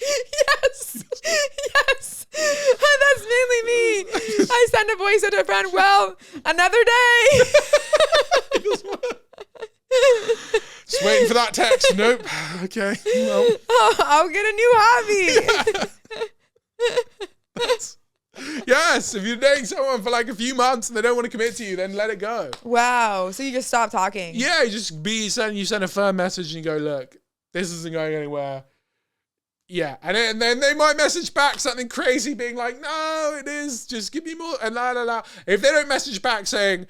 Yes. Yes. That's mainly me. I send a voice note to a friend, well, another day. just waiting for that text. Nope. Okay. Well, Oh, I'll get a new hobby. yes. If you're dating someone for like a few months and they don't want to commit to you, then let it go. Wow. So you just stop talking. Yeah, you send a firm message and you go, look, this isn't going anywhere. Yeah, and then they might message back something crazy, being like, "No, it is. Just give me more." And la la la. If they don't message back saying,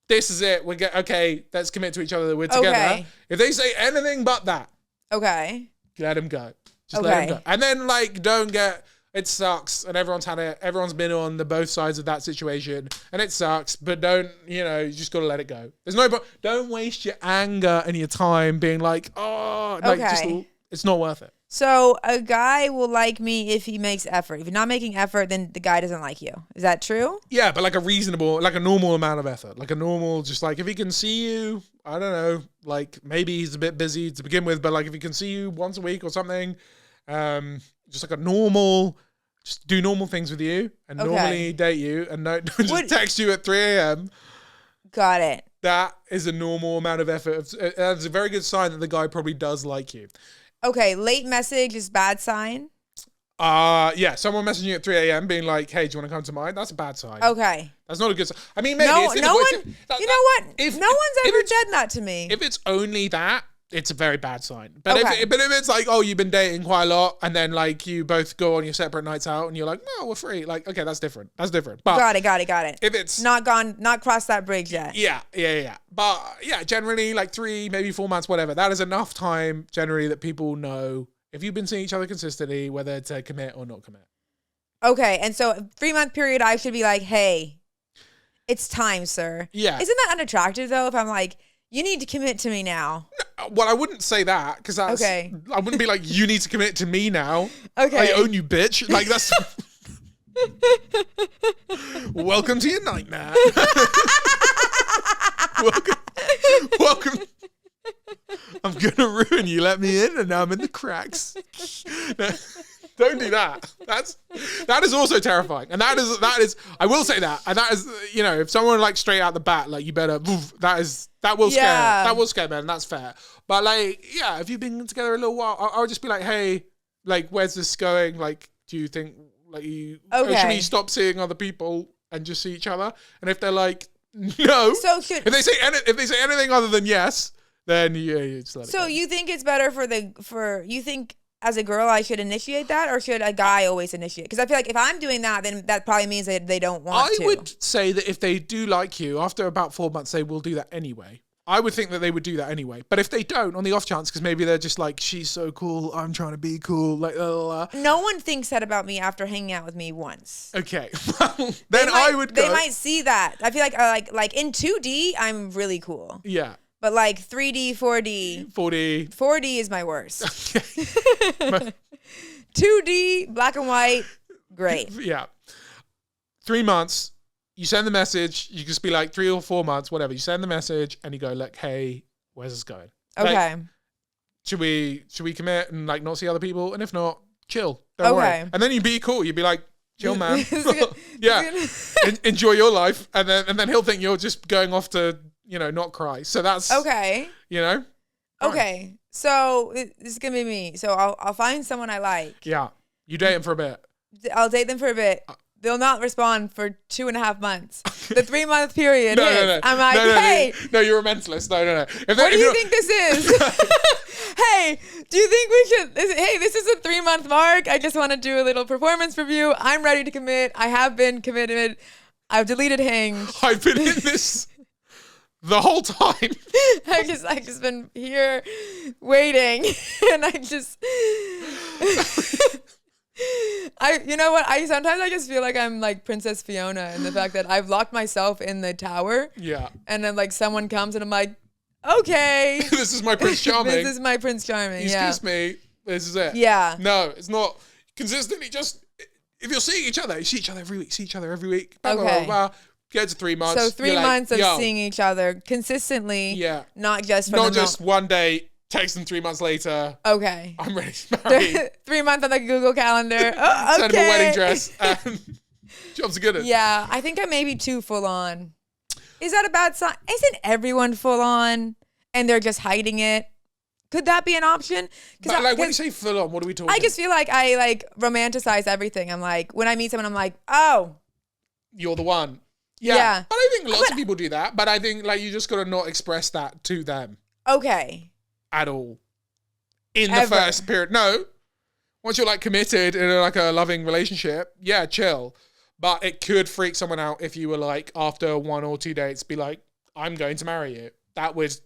"This is it. Okay, let's commit to each other. We're together." Okay. If they say anything but that, Okay. let them go. Just let them go. And then like, don't get. It sucks, and everyone's had it. Everyone's been on the both sides of that situation, and it sucks. But don't, you just gotta let it go. There's no. Don't waste your anger and your time being like, oh, like just. It's not worth it. So a guy will like me if he makes effort. If you're not making effort, then the guy doesn't like you. Is that true? Yeah, but like a normal amount of effort. Like a normal, just like if he can see you, I don't know, like maybe he's a bit busy to begin with, but like if he can see you once a week or something, just like a normal, just do normal things with you and normally date you and don't just text you at 3 a.m. Got it. That is a normal amount of effort. That's a very good sign that the guy probably does like you. Okay, late message is bad sign. Yeah, someone messaging you at 3 a.m. being like, hey, do you want to come to mine? That's a bad sign. Okay. That's not a good sign. I mean, maybe No it's one. difficult. You know what? No one's ever said that to me. If it's only that, it's a very bad sign. But Okay. if it's like, oh, you've been dating quite a lot, and then like you both go on your separate nights out, and you're like, no, we're free. Like, okay, that's different. That's different. But Got it. if it's not crossed that bridge yet. yeah. But yeah, generally like 3, maybe 4 months, whatever. That is enough time generally that people know if you've been seeing each other consistently, whether to commit or not commit. Okay, and so 3-month period, I should be like, hey, it's time, sir. Yeah. Isn't that unattractive though? If I'm like, you need to commit to me now. Well, I wouldn't say that because that's Okay. I wouldn't be like, you need to commit to me now. Okay. I own you, bitch. Like that's. Welcome to your nightmare. Welcome. I'm gonna ruin you. Let me in, and now I'm in the cracks. No, don't do that. That is also terrifying, and that is. I will say that, and that is, if someone like straight out the bat, like you better. That will scare. That will scare, man. That's fair. But like, yeah, if you've been together a little while, I'll just be like, hey, like, where's this going? Like, do you think like you? Okay. Or should we stop seeing other people and just see each other? And if they're like, no. So if they say anything other than yes, then you just let it go. So you think it's better you think as a girl I should initiate that, or should a guy always initiate? Because I feel like if I'm doing that, then that probably means that they don't want to. I would say that if they do like you, after about 4 months, they will do that anyway. I would think that they would do that anyway. But if they don't, on the off chance, because maybe they're just like, she's so cool, I'm trying to be cool, like, No one thinks that about me after hanging out with me once. okay. Well, then I would go. They might see that. I feel like in 2D, I'm really cool. Yeah. But like 3D, 4D. 4D is my worst. Okay. 2D, black and white, great. Yeah. 3 months, you send the message. You just be like 3 or 4 months, whatever. You send the message and you go, look, hey, where's this going? Okay. Like, should we commit and like not see other people? And if not, chill. Don't worry. And then you'd be cool. You'd be like, chill, man. Yeah. Enjoy your life. And then he'll think you're just going off to, not cry. So that's okay. Fine. Okay. So this is gonna be me. So I'll find someone I like. Yeah. You date him for a bit. I'll date them for a bit. They'll not respond for 2.5 months. The 3-month period hits. No. I'm like, hey. No, you're a mentalist. No. What do you think this is? Hey, do you think we should? This is a 3-month mark. I just want to do a little performance review. I'm ready to commit. I have been committed. I've deleted Hinge. I've been in this the whole time. I've just been here waiting, and you know what? Sometimes I just feel like I'm like Princess Fiona in the fact that I've locked myself in the tower. Yeah. And then like someone comes and I'm like, okay. This is my Prince Charming. This is my Prince Charming. He's kissed me. This is it. Yeah. No, it's not consistently. Just if you're seeing each other, you see each other every week. Blah, okay. Blah, blah, blah. Get to 3 months. So 3 months of seeing each other consistently. Yeah. Not just one day. Text them 3 months later. Okay. I'm ready to marry. 3 months on the Google Calendar. Oh, okay. Send him a wedding dress. And job's good. Yeah, I think I may be too full on. Is that a bad sign? Isn't everyone full on and they're just hiding it? Could that be an option? But when you say full on, what are we talking? I just feel like I like romanticize everything. I'm like, when I meet someone, I'm like, oh, you're the one. Yeah. But I think lots of people do that. But I think like you just got to not express that to them. Okay. At all. In the first period. No. Once you're like committed in like a loving relationship, yeah, chill. But it could freak someone out if you were like after 1 or 2 dates be like, I'm going to marry you. That would,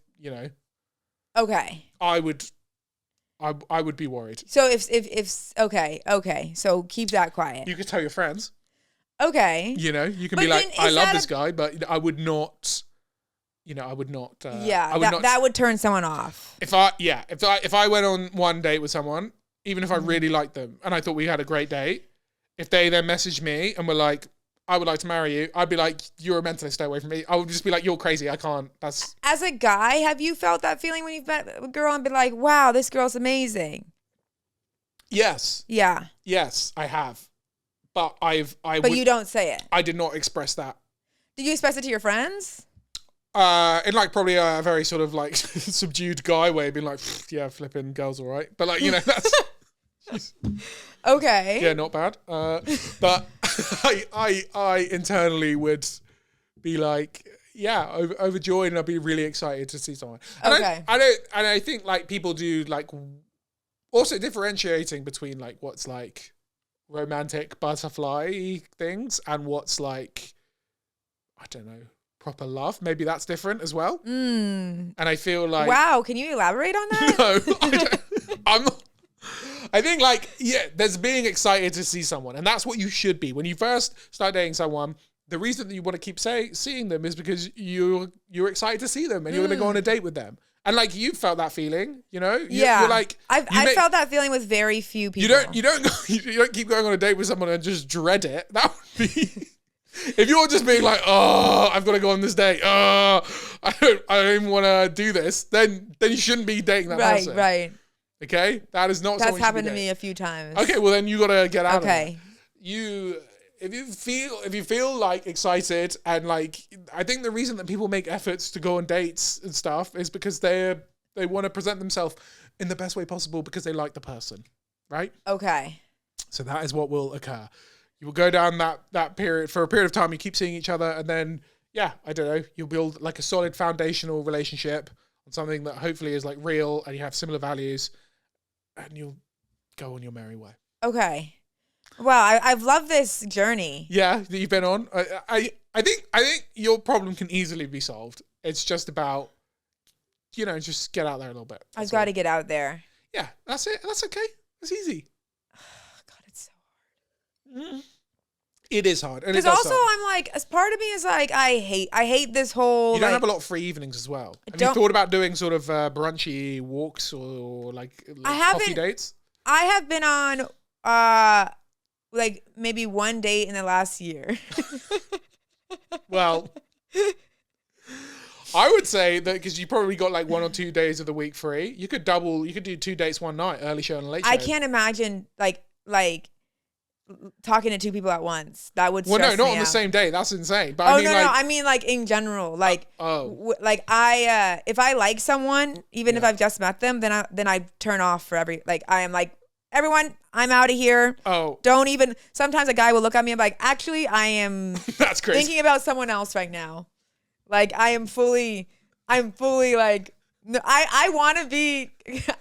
Okay. I would be worried. So if okay. So keep that quiet. You could tell your friends. Okay. You can be like, I love this guy, but I would not I would not. That would turn someone off. If I went on one date with someone, even if I really liked them and I thought we had a great date, if they then messaged me and were like, I would like to marry you, I'd be like, you're a mentalist, stay away from me. I would just be like, you're crazy. I can't. That's. As a guy, have you felt that feeling when you've met a girl and been like, wow, this girl's amazing? Yes. Yeah. Yes, I have. But you don't say it. I did not express that. Did you express it to your friends? In like probably a very sort of like subdued guy way, being like, yeah, flipping girls, all right. But like, that's okay. Yeah, not bad. But I internally would be like, yeah, overjoyed, and I'd be really excited to see someone. And okay. I think like people do like also differentiating between like what's like romantic butterfly things and what's like, I don't know, proper love. Maybe that's different as well. And I feel like, wow, can you elaborate on that? No, I don't. I'm not. I think like, yeah, there's being excited to see someone, and that's what you should be when you first start dating someone. The reason that you want to keep seeing them is because you're excited to see them and you're going to go on a date with them. And like you felt that feeling, Yeah, you're like I felt that feeling with very few people. You don't keep going on a date with someone and just dread it. That would be. If you're just being like, oh, I've got to go on this date. Oh, I don't even want to do this. Then you shouldn't be dating that person. Right. Okay, that is not. That's happened to me a few times. Okay, well then you got to get out of it. Okay. If you feel like excited and like, I think the reason that people make efforts to go on dates and stuff is because they want to present themselves in the best way possible because they like the person, right? Okay. So that is what will occur. You will go down that period for a period of time. You keep seeing each other, and then I don't know. You'll build like a solid foundational relationship on something that hopefully is like real, and you have similar values, and you'll go on your merry way. Okay. Wow, I've loved this journey. Yeah, that you've been on. I think your problem can easily be solved. It's just about, just get out there a little bit. I've got to get out there. Yeah, that's it. That's okay. It's easy. God, it's so hard. It is hard. Because also I'm like, as part of me is like, I hate this whole. You don't have a lot of free evenings as well. Have you thought about doing sort of brunchy walks or like coffee dates? I have been on like maybe one date in the last year. Well, I would say that because you probably got like 1 or 2 days of the week free, you could do 2 dates one night, early show and late show. I can't imagine like talking to 2 people at once. That would stress Well, no, not me on the out. same day. That's insane. But Oh, I mean, no, like, no. I mean, like, in general. Like, oh. if I like someone, even if I've just met them, then I turn off for I am like, everyone, I'm out of here. Oh. Don't even, sometimes a guy will look at me and be like, actually, I am That's crazy. thinking about someone else right now. Like, I'm fully like, no, I want to be,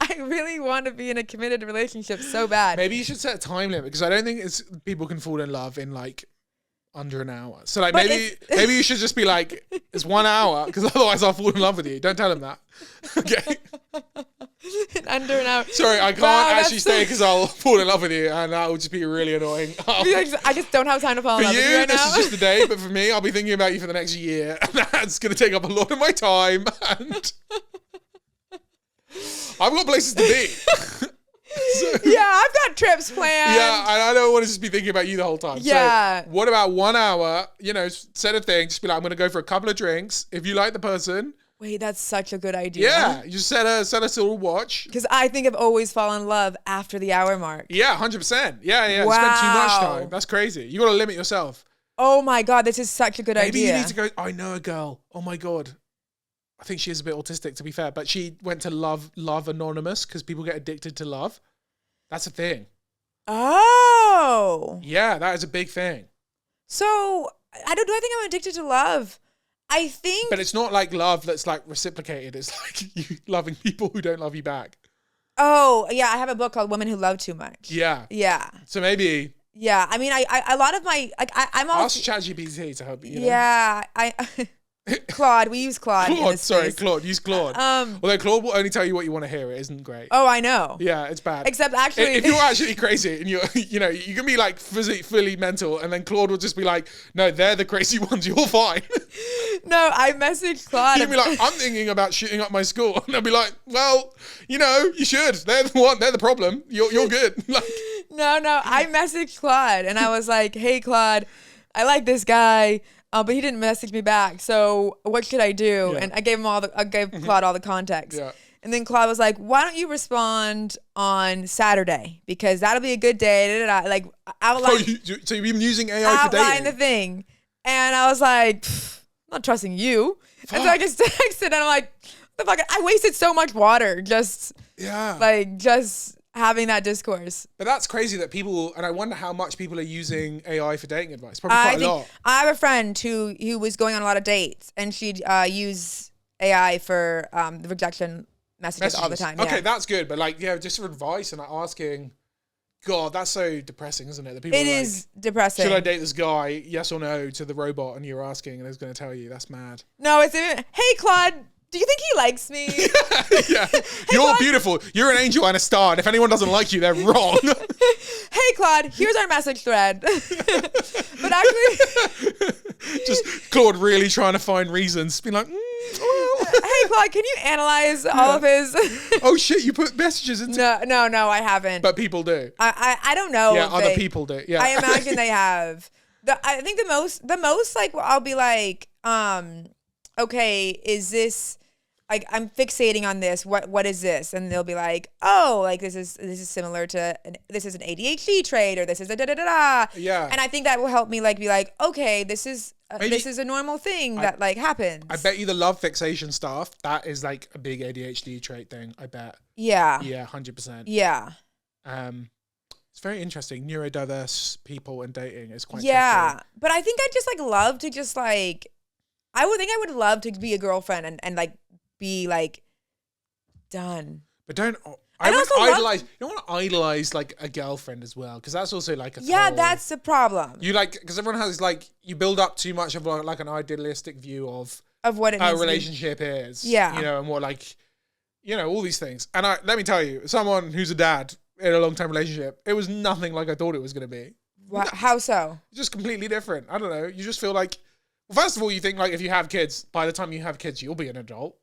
I really want to be in a committed relationship so bad. Maybe you should set a time limit because I don't think people can fall in love in like under an hour. So like But maybe you should just be like, it's 1 hour because otherwise I'll fall in love with you. Don't tell him that. Okay. Under an hour. Sorry, I can't actually stay because I'll fall in love with you and that will just be really annoying. I just don't have time to fall in For love with you you, right this now. is just a day, but for me, I'll be thinking about you for the next year, and that's going to take up a lot of my time, and I've got places to be. Yeah, I've got trips planned. Yeah, and I don't want to just be thinking about you the whole time. Yeah. So what about 1 hour, set a thing, just be like, I'm going to go for a couple of drinks. If you like the person. Wait, that's such a good idea. Yeah, you just set a little watch. Because I think I've always fallen in love after the hour mark. Yeah, 100%. Yeah. Wow. Spend too much time. That's crazy. You got to limit yourself. Oh my God, this is such a good Maybe idea. you need to go, I know a girl. Oh my God. I think she is a bit autistic, to be fair, but she went to Love Anonymous because people get addicted to love. That's a thing. Oh. Yeah, that is a big thing. So, do I think I'm addicted to love? I think. But it's not like love that's like reciprocated. It's like you loving people who don't love you back. Oh, yeah, I have a book called Women Who Love Too Much. Yeah. Yeah. So maybe. Yeah, I mean, I a lot of my, I'm also. Ask ChatGPT to help you. Yeah, Claude, we use Claude. Claude, sorry, Claude. Use Claude. Although Claude will only tell you what you want to hear. It isn't great. Oh, I know. Yeah, it's bad. Except actually, if you're actually crazy and you can be like fully mental, and then Claude will just be like, "No, they're the crazy ones. You're fine." No, I messaged Claude. He'll be like, "I'm thinking about shooting up my school," and I'll be like, "Well, you should. They're the one. They're the problem. You're good." Like, no, I messaged Claude and I was like, "Hey, Claude, I like this guy." But he didn't message me back. So what should I do? Yeah. And I gave Claude all the context. Yeah. And then Claude was like, "Why don't you respond on Saturday? Because that'll be a good day." Like outline. so you've been using AI for outline dating? the thing. And I was like, I'm not trusting you. Fuck. And so I just texted and I'm like, what the fuck? I wasted so much water just having that discourse. But that's crazy that people, and I wonder how much people are using AI for dating advice. Probably quite a lot. I have a friend who was going on a lot of dates and she'd use AI for the rejection messages all the time. Okay, Yeah. that's good. But just for advice and asking, God, that's so depressing, isn't it? That people It is depressing. Should I date this guy? Yes or no to the robot, and you're asking, and it's going to tell you. That's mad. No, it's hey Claude, do you think he likes me? Yeah, you're beautiful. You're an angel and a star. And if anyone doesn't like you, they're wrong. Hey Claude, here's our message thread. But actually, just Claude really trying to find reasons. Be like, well. Hey Claude, can you analyze all of his? Oh shit, you put messages into. No, I haven't. But people do. I don't know. Yeah, if other people do. Yeah, I imagine they have. I think the most like I'll be like, okay, is this like I'm fixating on this? What is this? And they'll be like, oh, like this is similar to this is an ADHD trait or this is a da da da da. Yeah. And I think that will help me like be like, okay, this is a normal thing that like happens. I bet you the love fixation stuff, that is like a big ADHD trait thing. I bet. Yeah. Yeah, 100%. Yeah. It's very interesting. Neurodiverse people and dating is quite tricky. But I think I'd just like love to just like I would love to be a girlfriend and like be like done. But don't idolize. You don't want to idolize like a girlfriend as well, because that's also like a that's the problem. You like because everyone has like you build up too much of like an idealistic view of what it how a needs relationship is. Yeah, and what like all these things. And let me tell you, someone who's a dad in a long-term relationship, it was nothing like I thought it was going to be. How so? Just completely different. I don't know. You just feel like, well, first of all, you think like if you have kids, by the time you have kids, you'll be an adult.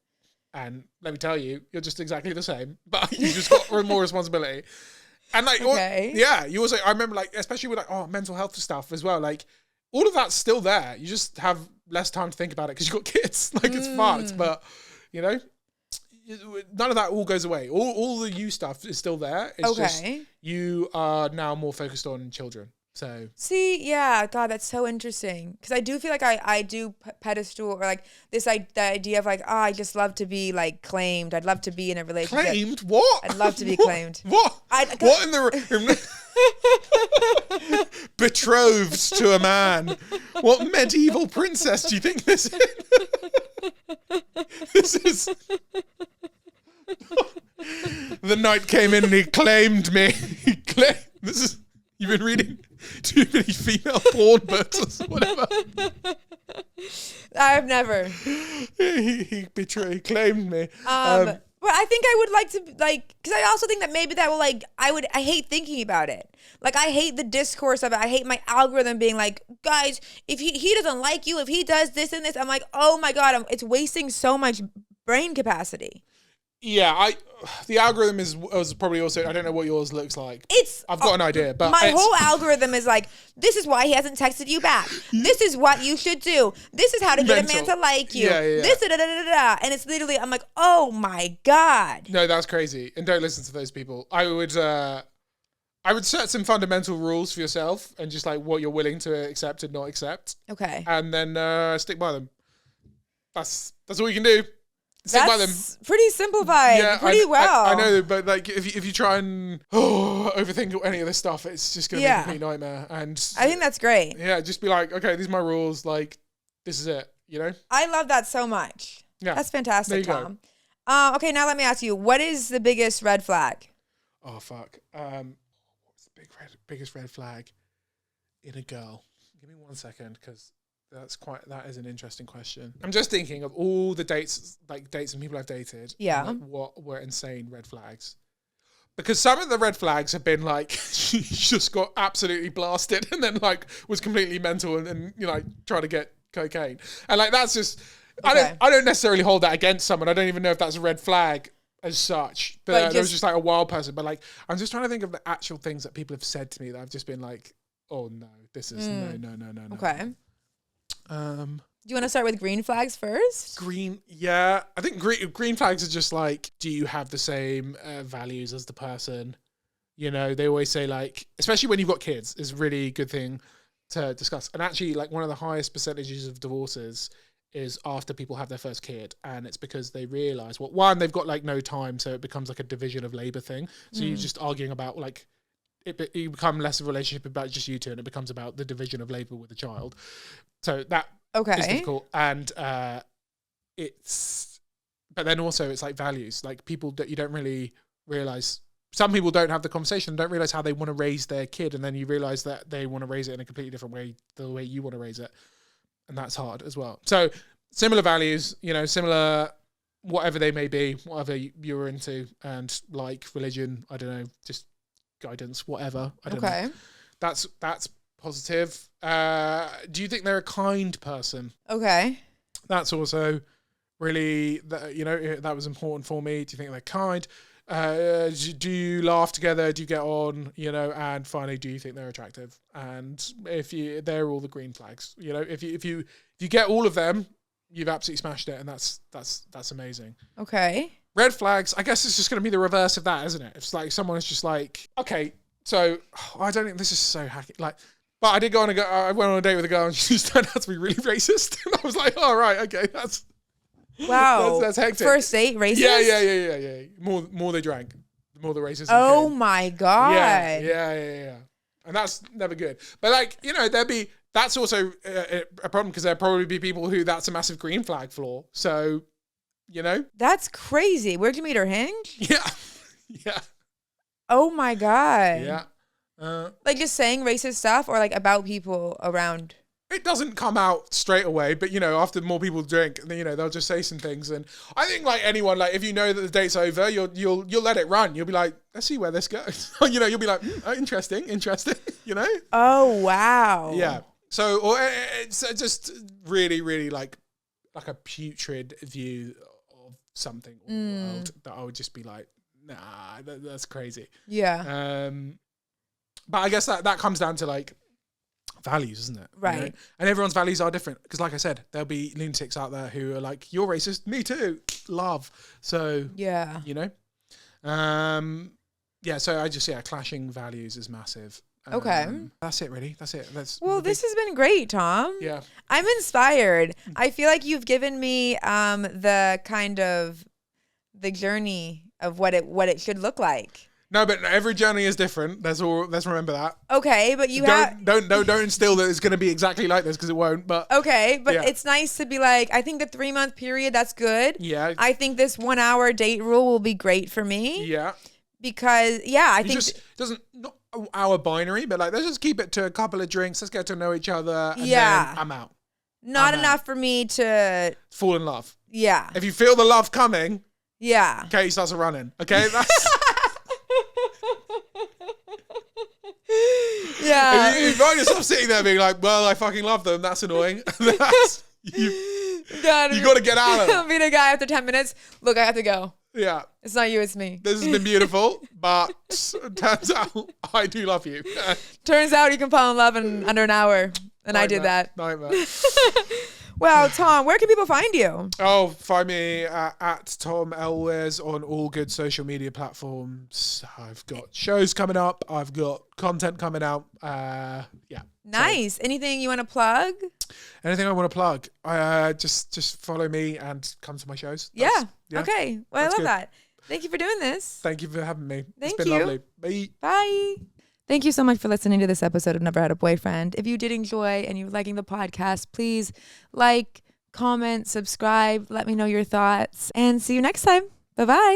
And let me tell you, you're just exactly the same, but you just got more responsibility. And like, okay. you also, I remember like, especially with like, mental health stuff as well. Like all of that's still there. You just have less time to think about it because you've got kids. Like, it's fucked. But, you know, none of that all goes away. All the you stuff is still there. It's just you are now more focused on children. So see, yeah, God, that's so interesting. Because I do feel like I do pedestal or like this the idea of like, oh, I just love to be like claimed. I'd love to be in a relationship. Claimed? What? I'd love to be claimed. What? What in the betrothed to a man? What medieval princess do you think this is? This is. The knight came in and he claimed me. This is. You've been reading too many female porn books or whatever. I've never. He claimed me. But I think I would like to like, because I also think that maybe that will like, I hate thinking about it. Like, I hate the discourse of it. I hate my algorithm being like, guys, if he doesn't like you, if he does this and this, I'm like, oh my God, it's wasting so much brain capacity. Yeah, the algorithm was probably also, I don't know what yours looks like. I've got an idea, but my whole algorithm is like, this is why he hasn't texted you back. This is what you should do. This is how to get a man to like you. This and it's literally, I'm like, oh my God. No, that's crazy. And don't listen to those people. I would set some fundamental rules for yourself and just like what you're willing to accept and not accept. Okay. And then stick by them. That's all you can do. That's pretty simplified, pretty well. I know, but like if you try and overthink any of this stuff, it's just going to be a complete nightmare. And I think that's great. Yeah, just be like, okay, these are my rules. Like, this is it. You know. I love that so much. Yeah, that's fantastic, Tom. Okay, now let me ask you, what is the biggest red flag? Oh fuck. What's the biggest red flag in a girl? Give me 1 second, because. That is an interesting question. I'm just thinking of all the dates and people I've dated. Yeah. And, like, what were insane red flags. Because some of the red flags have been like, she just got absolutely blasted and then like was completely mental and you know, like, trying to get cocaine. And like, that's just, okay. I don't necessarily hold that against someone. I don't even know if that's a red flag as such. But there was just like a wild person. But like, I'm just trying to think of the actual things that people have said to me that I've just been like, oh no, this is no. Okay. Do you want to start with green flags first? Yeah. I think green flags are just like, do you have the same values as the person? You know, they always say like, especially when you've got kids, is a really good thing to discuss. And actually, like one of the highest percentages of divorces is after people have their first kid, and it's because they realize, well, one, they've got like no time, so it becomes like a division of labor thing. So you're just arguing about like. You become less of a relationship about just you two, and it becomes about the division of labor with a child. So that is difficult. And but then also it's like values, like people that you don't really realize. Some people don't have the conversation, don't realize how they want to raise their kid. And then you realize that they want to raise it in a completely different way, the way you want to raise it. And that's hard as well. So similar values, you know, similar, whatever they may be, whatever you're into, and like religion, I don't know, just guidance, whatever. I don't know. That's positive. Do you think they're a kind person? Okay. That's also really, you know, that was important for me. Do you think they're kind? Do you laugh together? Do you get on? You know, and finally, do you think they're attractive? And they're all the green flags. You know, if you get all of them, you've absolutely smashed it, and that's amazing. Okay. Red flags, I guess it's just going to be the reverse of that, isn't it? It's like someone is just like, okay, so I don't think this is so hacky. Like, but I went on a date with a girl and she just turned out to be really racist. And I was like, oh, right, okay, that's wow. that's hectic. First date, racist? Yeah. More they drank, the more the racism Oh came. My God. Yeah. And that's never good. But like, you know, that's also a problem, because there'll probably be people who that's a massive green flag for. So, you know? That's crazy. Where'd you meet her? Hinge? Yeah. Oh my God. Yeah. Like just saying racist stuff, or like about people around? It doesn't come out straight away, but you know, after more people drink, you know, they'll just say some things. And I think like anyone, like if you know that the date's over, you'll let it run. You'll be like, let's see where this goes. You know, you'll be like, interesting, you know? Oh, wow. Yeah. So, or it's just really, really like a putrid view of something or the world that I would just be like, nah, that's crazy. Yeah. But I guess that comes down to like values, isn't it? Right. You know? And everyone's values are different. Because like I said, there'll be lunatics out there who are like, you're racist, me too. Love. So, Yeah. you know? So clashing values is massive. Okay. That's it, really. That's it. Well, this has been great, Tom. Yeah. I'm inspired. I feel like you've given me the kind of the journey of what it should look like. No, but every journey is different. Let's remember that. Okay, but you don't instill that it's going to be exactly like this because it won't. But okay, but yeah. It's nice to be like, I think the 3-month period, that's good. Yeah. I think this 1 hour date rule will be great for me. Yeah. Because I think it doesn't not our binary, but like let's just keep it to a couple of drinks. Let's get to know each other. And then I'm out. Not enough for me to fall in love. Yeah. If you feel the love coming. Yeah. Katie starts running. Okay, that's. Yeah. If you find yourself sitting there being like, well, I fucking love them. That's annoying. You got to get out of it. Meet a guy after 10 minutes. Look, I have to go. Yeah. It's not you, it's me. This has been beautiful, but turns out I do love you. Turns out you can fall in love in under an hour. And I did that. Nightmare. Well, Tom, where can people find you? Oh, find me at Tom Elwes on all good social media platforms. I've got shows coming up. I've got content coming out. Nice. So, anything you want to plug? Anything I want to plug? Just follow me and come to my shows. Yeah. Okay. Well, I love that. Thank you for doing this. Thank you for having me. It's been lovely. Bye. Bye. Thank you so much for listening to this episode of Never Had a Boyfriend. If you did enjoy and you're liking the podcast, please like, comment, subscribe, let me know your thoughts, and see you next time. Bye-bye.